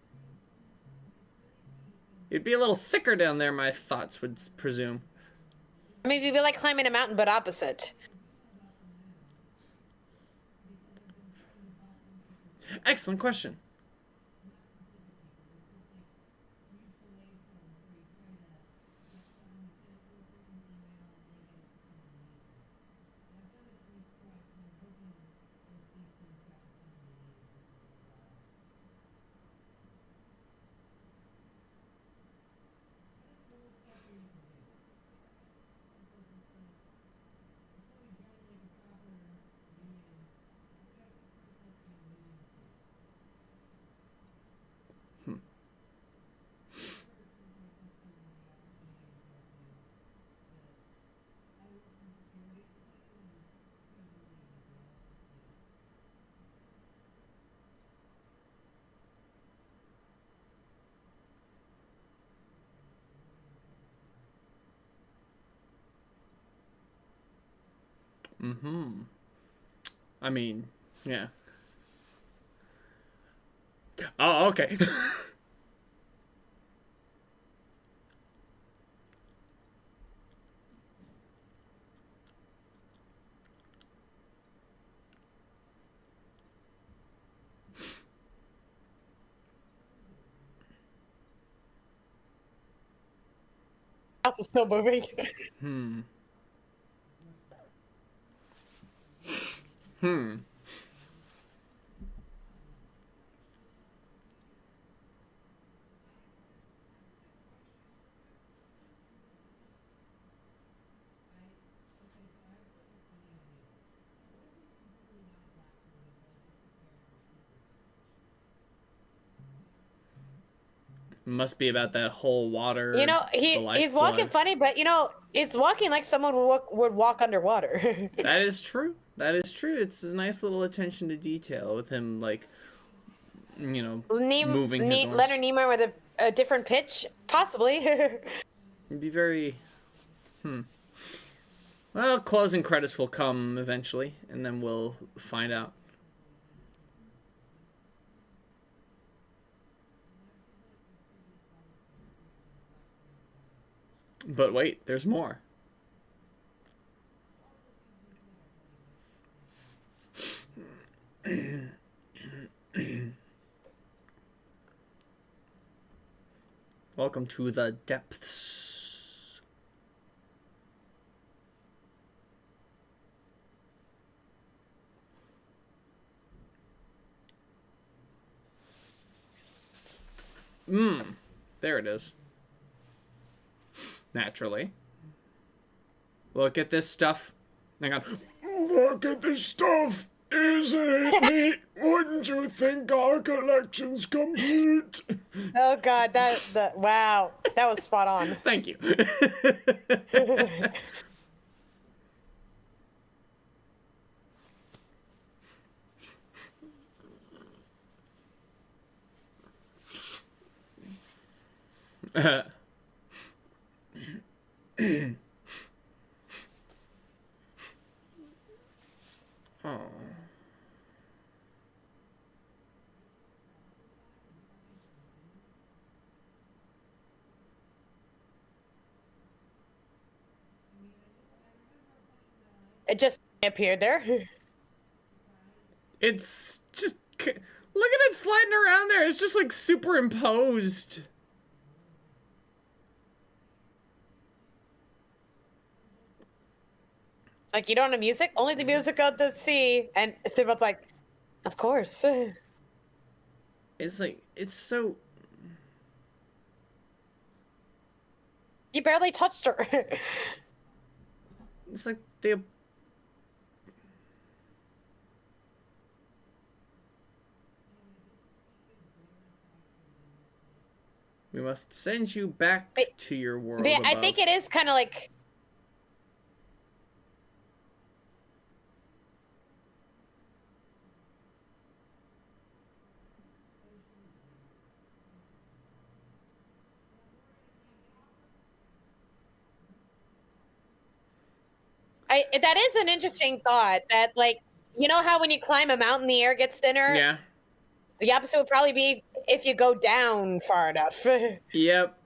It'd be a little thicker down there, my thoughts would presume.
Maybe it'd be like climbing a mountain, but opposite.
Excellent question. I mean, yeah. Oh, okay.
House is still moving.
Must be about that whole water.
You know, he's walking funny, but you know, it's walking like someone would walk underwater.
That is true. That is true. It's a nice little attention to detail with him, like, you know, moving his arms.
Leonard Nimoy with a different pitch, possibly.
It'd be very... Well, closing credits will come eventually, and then we'll find out. But wait, there's more. Welcome to the depths. There it is. Naturally. Look at this stuff. Hang on. Look at this stuff. Isn't it neat? Wouldn't you think our collection's complete?
Oh God, wow, that was spot on.
Thank you. Oh.
It just appeared there.
It's just, look at it sliding around there. It's just like superimposed.
Like, you don't have music? Only the music of the sea. And Sinbad's like, of course.
It's like, it's so...
You barely touched her.
It's like the... We must send you back to your world
Yeah,
above.
I think it is kind of like... that is an interesting thought, that, like, you know how when you climb a mountain, the air gets thinner?
Yeah.
The opposite would probably be if you go down far enough.
Yep.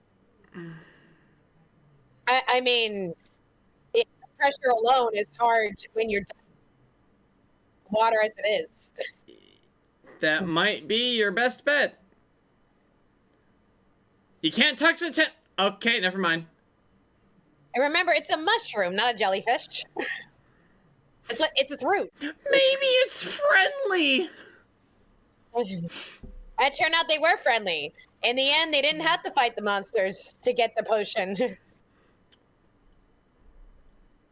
I mean, pressure alone is hard when you're water as it is.
That might be your best bet. You can't touch the tent. Okay, never mind.
And remember, it's a mushroom, not a jellyfish. It's its root.
Maybe it's friendly.
It turned out they were friendly. In the end, they didn't have to fight the monsters to get the potion.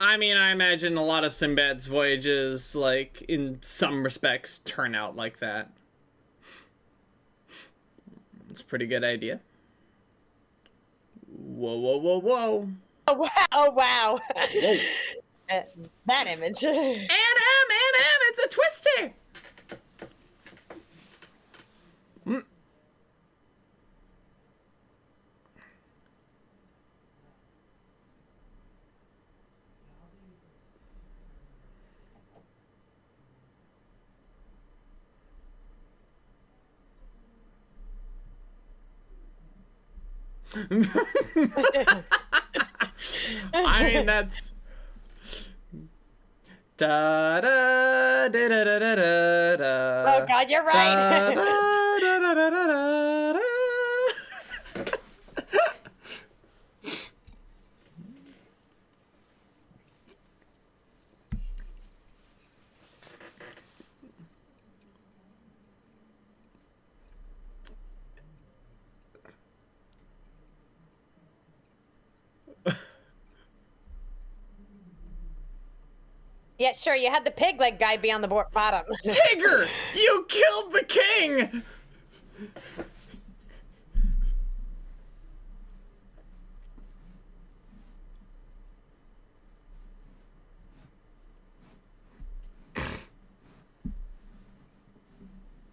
I mean, I imagine a lot of Sinbad's voyages, like, in some respects, turn out like that. It's a pretty good idea. Whoa, whoa, whoa, whoa.
Oh, wow. Oh, wow.
Whoa.
That image.
Anam, it's a twister. I mean, that's da da da da da da da.
Oh God, you're right.
Da, da, da, da, da, da, da.
Yeah, sure. You had the pig leg guy be on the bottom.
Tigger, you killed the king.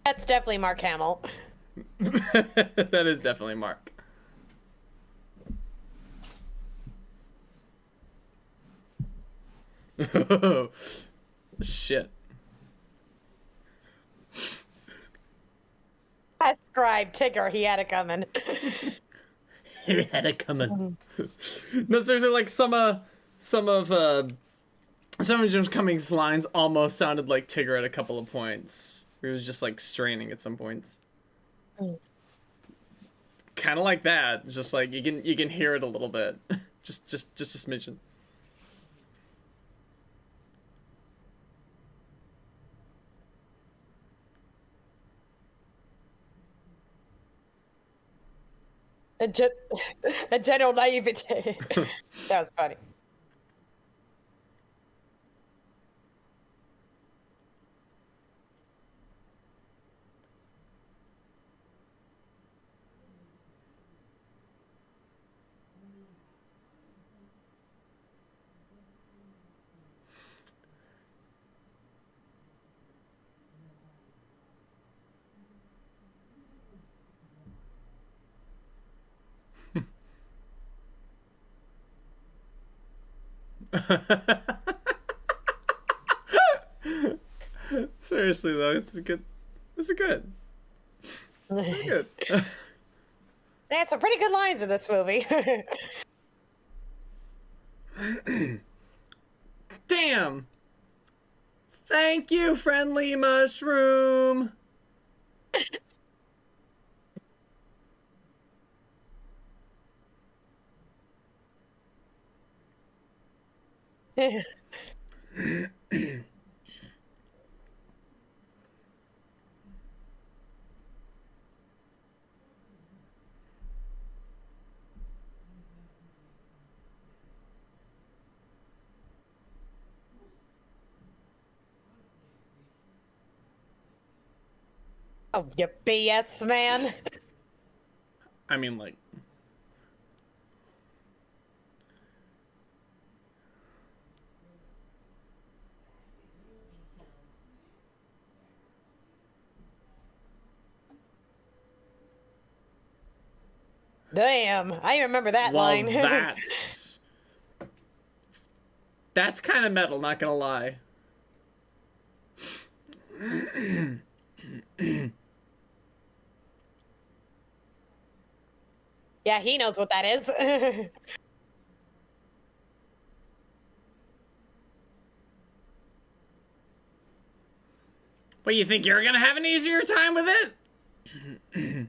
That's definitely Mark Hamill.
That is definitely Mark. Shit.
That scribe Tigger, he had it coming.
He had it coming. No, seriously, like some of Jim Cummings' lines almost sounded like Tigger at a couple of points. He was just like straining at some points. Kind of like that. It's just like you can hear it a little bit. just a smidgen.
A, gen- a general naivete. That was funny.
Seriously though, this is good. This is good. This is good.
They had some pretty good lines in this movie.
Damn. Thank you, friendly mushroom.
Oh, you BS man.
I mean, like.
Damn, I remember that
Well,
line.
that's kind of metal, not gonna lie.
Yeah, he knows what that is.
But you think you're gonna have an easier time with it?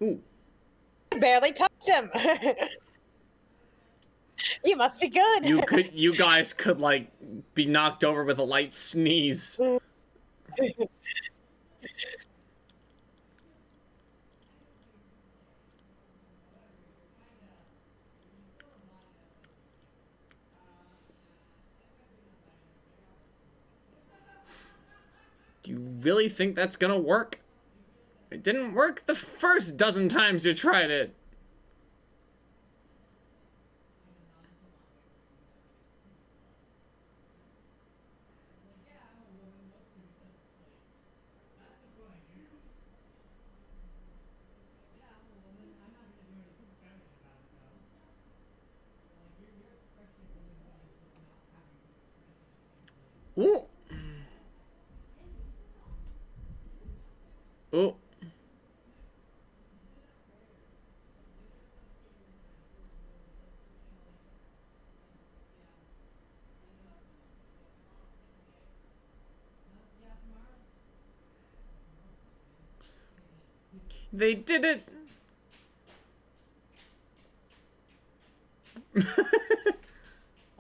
Ooh.
Barely touched him. You must be good.
You guys could like be knocked over with a light sneeze. Do you really think that's gonna work? It didn't work the first dozen times you tried it. Ooh. Ooh. They did it.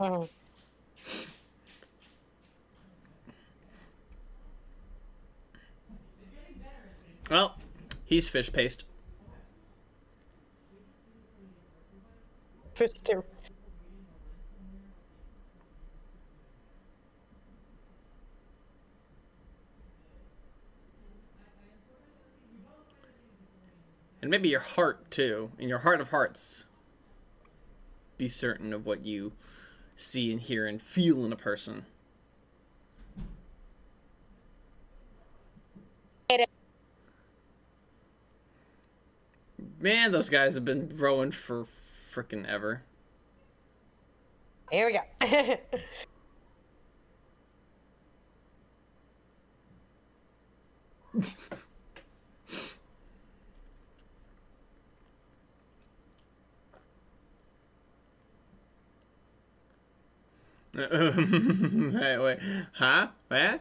Oh.
Well, he's fish paste.
Fish too.
And maybe your heart, too. In your heart of hearts. Be certain of what you see and hear and feel in a person. Man, those guys have been rowing for frickin' ever.
Here we go.
Wait. Huh? What?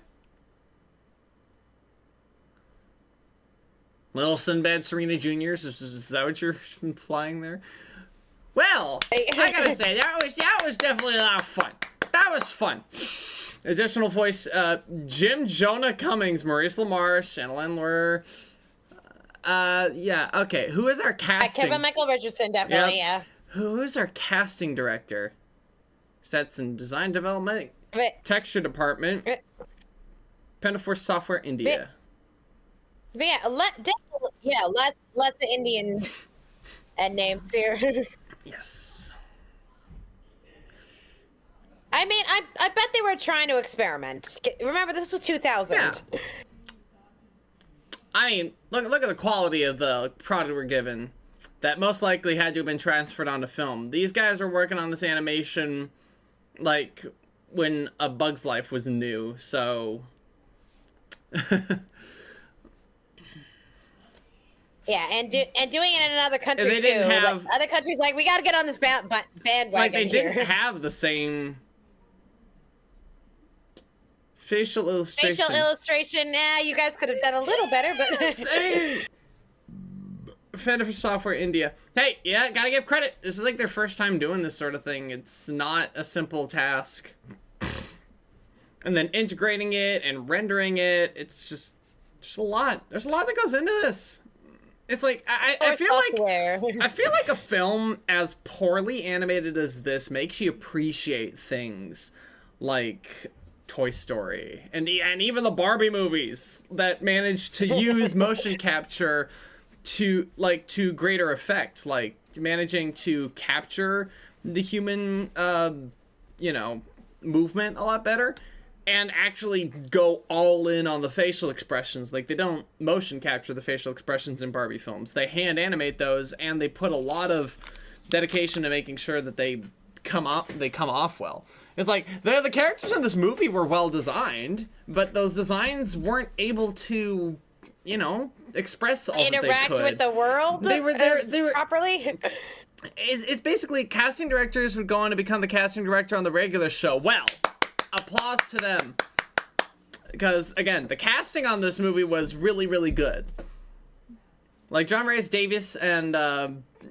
Little Sinbad Serena Juniors? Is that what you're implying there? Well, I gotta say, that was definitely a lot of fun. That was fun. Additional voice, Jim Jonah Cummings, Maurice LaMarche, Shannon Lawyer. Yeah, okay. Who is our casting?
Kevin Michael Richardson, definitely, yeah.
Who is our casting director? Sets and design development, texture department, Pinafore Software India.
But yeah, lots of Indian names here.
Yes.
I mean, I bet they were trying to experiment. Remember, this was 2000.
Yeah. I mean, look at the quality of the product we're given. That most likely had to have been transferred onto film. These guys were working on this animation, like, when A Bug's Life was new, so...
Yeah, and doing it in another country,
they didn't
too.
have...
Like, other countries, like, we gotta get on this bandwagon
Like, they
here.
didn't have the same... facial illustration.
Yeah, you guys could have done a little better, but...
I mean... Pinafore Software India. Hey, yeah, gotta give credit. This is like their first time doing this sort of thing. It's not a simple task. And then integrating it and rendering it, it's just a lot. There's a lot that goes into this. It's like I feel like a film as poorly animated as this makes you appreciate things like Toy Story and even the Barbie movies that managed to use motion capture to greater effect, like managing to capture the human movement a lot better and actually go all in on the facial expressions. Like, they don't motion capture the facial expressions in Barbie films. They hand animate those, and they put a lot of dedication to making sure that they come off well. It's like the characters in this movie were well designed, but those designs weren't able to, express all that they could.
Interact with the world. They were properly.
It's basically casting directors would go on to become the casting director on the regular show. Well, applause to them, because again, the casting on this movie was really, really good. Like John Rhys Davies and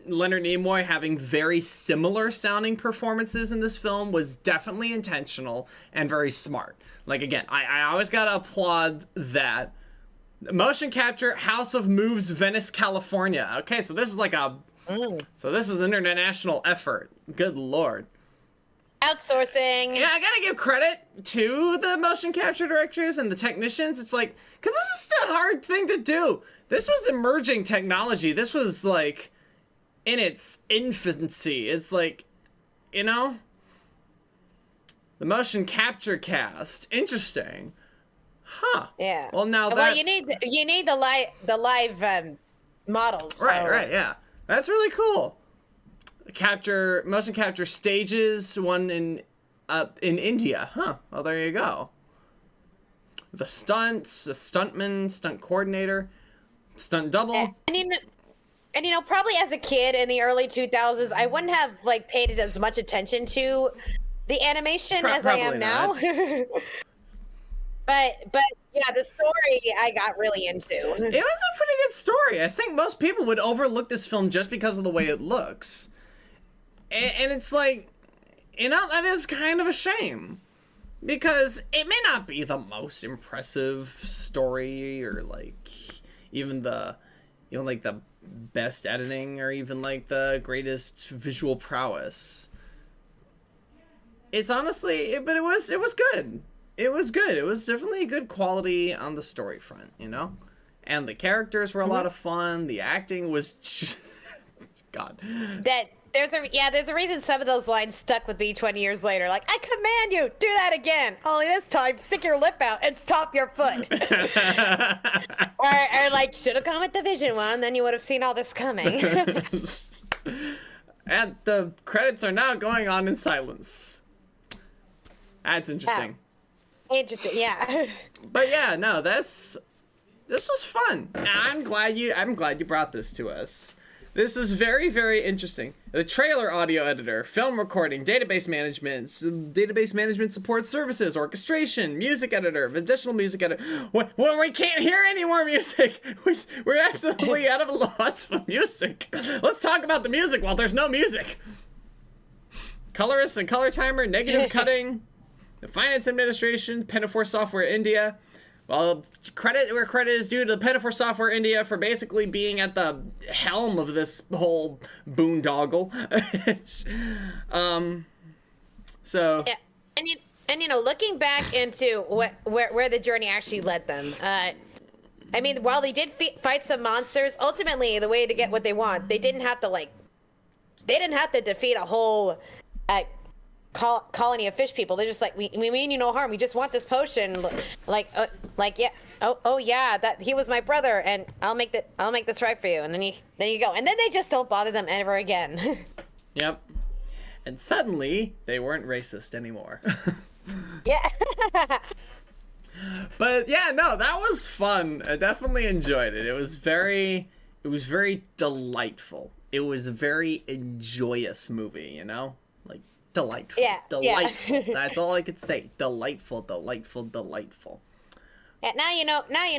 Leonard Nimoy having very similar sounding performances in this film was definitely intentional and very smart. Like, again, I always gotta applaud that. Motion capture, House of Moves, Venice, California. Okay, so this is like so this is an international effort. Good lord.
Outsourcing.
Yeah, I gotta give credit to the motion capture directors and the technicians. It's like, because this is still a hard thing to do. This was emerging technology. This was like in its infancy. It's like, the motion capture cast. Interesting. Huh.
Yeah.
Well, now that's...
Well, you need the live models. So.
Right, yeah. That's really cool. Motion capture stages, one in India. Huh. Well, there you go. The stunts, the stuntman, stunt coordinator, stunt double.
And probably as a kid in the early 2000s, I wouldn't have paid as much attention to the animation as I am now. But yeah, the story I got really into. It was
a pretty good story. I think most people would overlook this film just because of the way it looks. And it's like, that is kind of a shame. Because it may not be the most impressive story or even the best editing or even the greatest visual prowess. It's honestly, but it was good. It was good. It was definitely a good quality on the story front, And the characters were a lot of fun. The acting was just... God.
There's a reason some of those lines stuck with me 20 years later. Like, I command you, do that again. Only this time, stick your lip out and stop your foot. or should have gone with the Vision one, then you would have seen all this coming.
And the credits are now going on in silence. That's interesting.
Interesting, yeah.
But yeah, no, this was fun. I'm glad you brought this to us. This is very, very interesting. The trailer audio editor, film recording, database management support services, orchestration, music editor, additional music editor. When we can't hear any more music, we're absolutely out of lots for music. Let's talk about the music while there's no music. Colorist and color timer, negative cutting, the finance administration, Pinafore Software India. Well, credit where credit is due to the Pinafore Software India for basically being at the helm of this whole boondoggle. So.
Yeah, and you know, looking back into where the journey actually led them. I mean, while they did fight some monsters, ultimately the way to get what they want, they didn't have to defeat a whole colony of fish people. They're just like, we mean you no harm. We just want this potion. Yeah. Oh yeah, that he was my brother, and I'll make this right for you. And then you go, and then they just don't bother them ever again.
Yep. And suddenly they weren't racist anymore.
Yeah.
But yeah, no, that was fun. I definitely enjoyed it. It was very delightful. It was a very joyous movie, you know? Like, delightful.
Yeah.
Delightful.
Yeah.
That's all I could say. Delightful, delightful, delightful.
Yeah, now you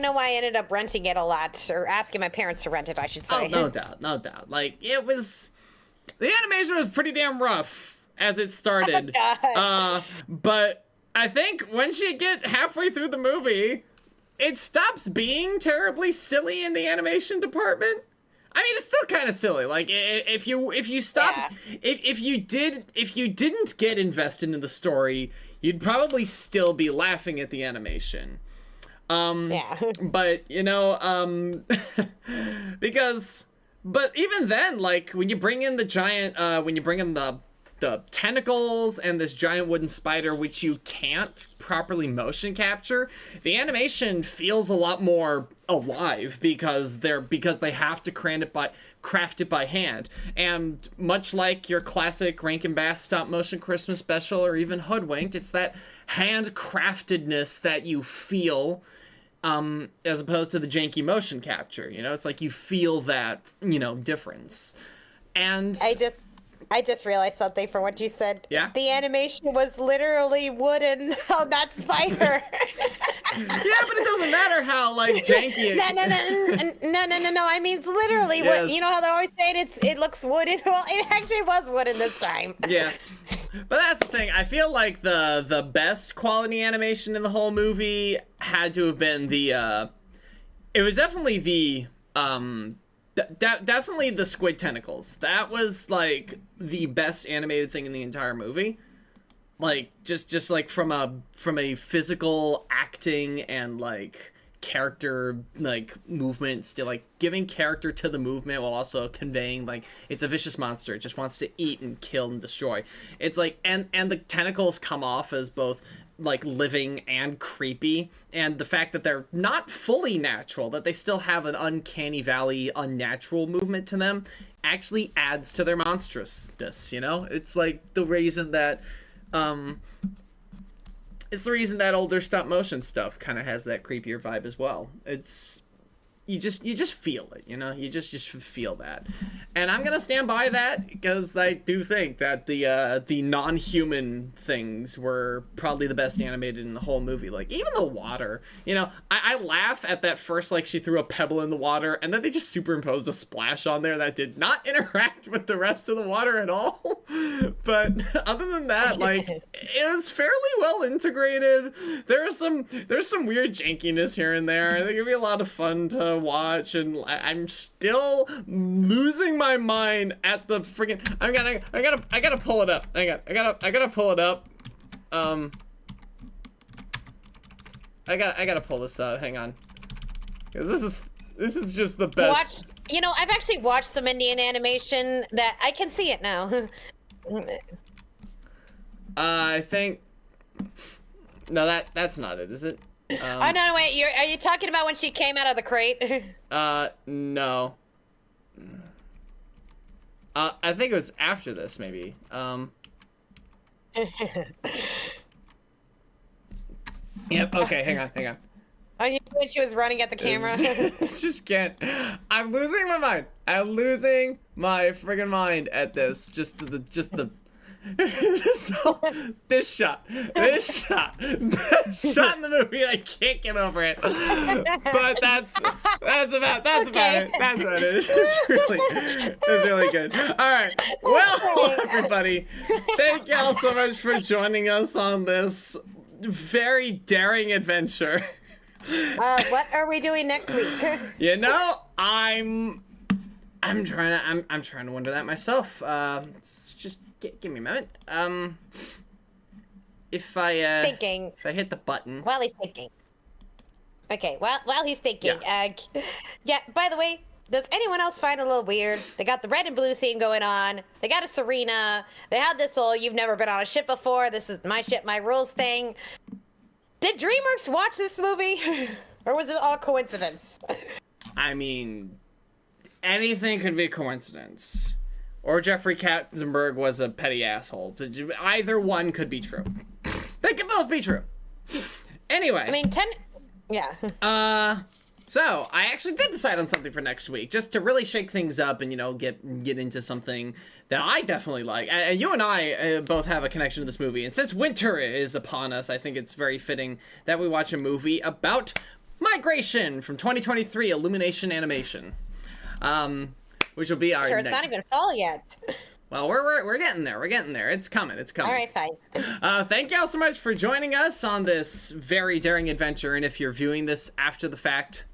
know why I ended up renting it a lot, or asking my parents to rent it, I should say.
Oh, no doubt, no doubt. Like, the animation was pretty damn rough as it started.
Oh, God.
But I think once you get halfway through the movie, it stops being terribly silly in the animation department. I mean, it's still kind of silly. Like, if you stop,
Yeah.
if you didn't get invested in the story, you'd probably still be laughing at the animation.
Yeah.
But you know, but even then, like when you bring in the giant, when you bring in the tentacles and this giant wooden spider, which you can't properly motion capture, the animation feels a lot more alive because they have to craft it by hand. And much like your classic Rankin Bass stop motion Christmas special or even Hoodwinked, it's that handcraftedness that you feel, as opposed to the janky motion capture. You know, it's like you feel that, you know, difference. And
I just realized something from what you said.
Yeah?
The animation was literally wooden on that spider.
Yeah, but it doesn't matter how, like, janky it...
No. I mean, it's literally
Yes.
wood. You know how they always say it looks wooden? Well, it actually was wooden this time.
Yeah. But that's the thing. I feel like the best quality animation in the whole movie had to have been it was definitely definitely the squid tentacles. That was like the best animated thing in the entire movie. Like just like from a physical acting and like character like movement, still like giving character to the movement while also conveying like it's a vicious monster. It just wants to eat and kill and destroy. It's like and the tentacles come off as both like living and creepy, and the fact that they're not fully natural, that they still have an uncanny valley unnatural movement to them, actually adds to their monstrousness. You know, it's like the reason that older stop motion stuff kind of has that creepier vibe as well. It's you just feel it, you know? You just feel that. And I'm gonna stand by that because I do think that the non-human things were probably the best animated in the whole movie. Like, even the water, you know, I laugh at that first, like, she threw a pebble in the water, and then they just superimposed a splash on there that did not interact with the rest of the water at all. But other than that, like, it was fairly well integrated. There's some weird jankiness here and there. I think it'd be a lot of fun to watch, and I'm still losing my mind at the freaking. I gotta pull it up. I gotta pull it up. I gotta pull this out. Hang on, because this is just the best.
I've actually watched some Indian animation that I can see it now.
I think. No, that's not it, is it?
Oh no! Wait, are you talking about when she came out of the crate?
No. I think it was after this, maybe. Yep. Okay. Hang on.
Oh, you when she was running at the camera?
Just can't. I'm losing my mind. I'm losing my friggin' mind at this. Just the this shot in the movie, and I can't get over it. But that's about it. That's what it is. It's really good. All right, well, everybody, thank y'all so much for joining us on this very daring adventure.
What are we doing next week?
You know, I'm trying to wonder that myself. Just give me a moment. If I hit the button.
While he's thinking. Okay, while he's thinking. Yeah, by the way, does anyone else find it a little weird? They got the red and blue theme going on. They got a Serena. They had this whole "you've never been on a ship before. This is my ship, my rules" thing. Did DreamWorks watch this movie, or was it all coincidence?
I mean, anything could be a coincidence. Or Jeffrey Katzenberg was a petty asshole. Either one could be true. They could both be true. Anyway.
I mean, yeah.
So, I actually did decide on something for next week, just to really shake things up and, get into something that I definitely like. And you and I both have a connection to this movie. And since winter is upon us, I think it's very fitting that we watch a movie about migration from 2023, Illumination Animation. Which will be our
It's not even fall yet.
Well, we're getting there. We're getting there. It's coming. It's coming.
All right, fine.
Thank y'all so much for joining us on this very daring adventure. And if you're viewing this after the fact,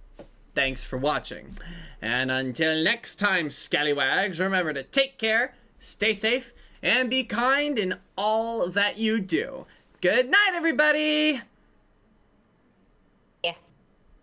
thanks for watching. And until next time, scallywags, remember to take care, stay safe, and be kind in all that you do. Good night, everybody!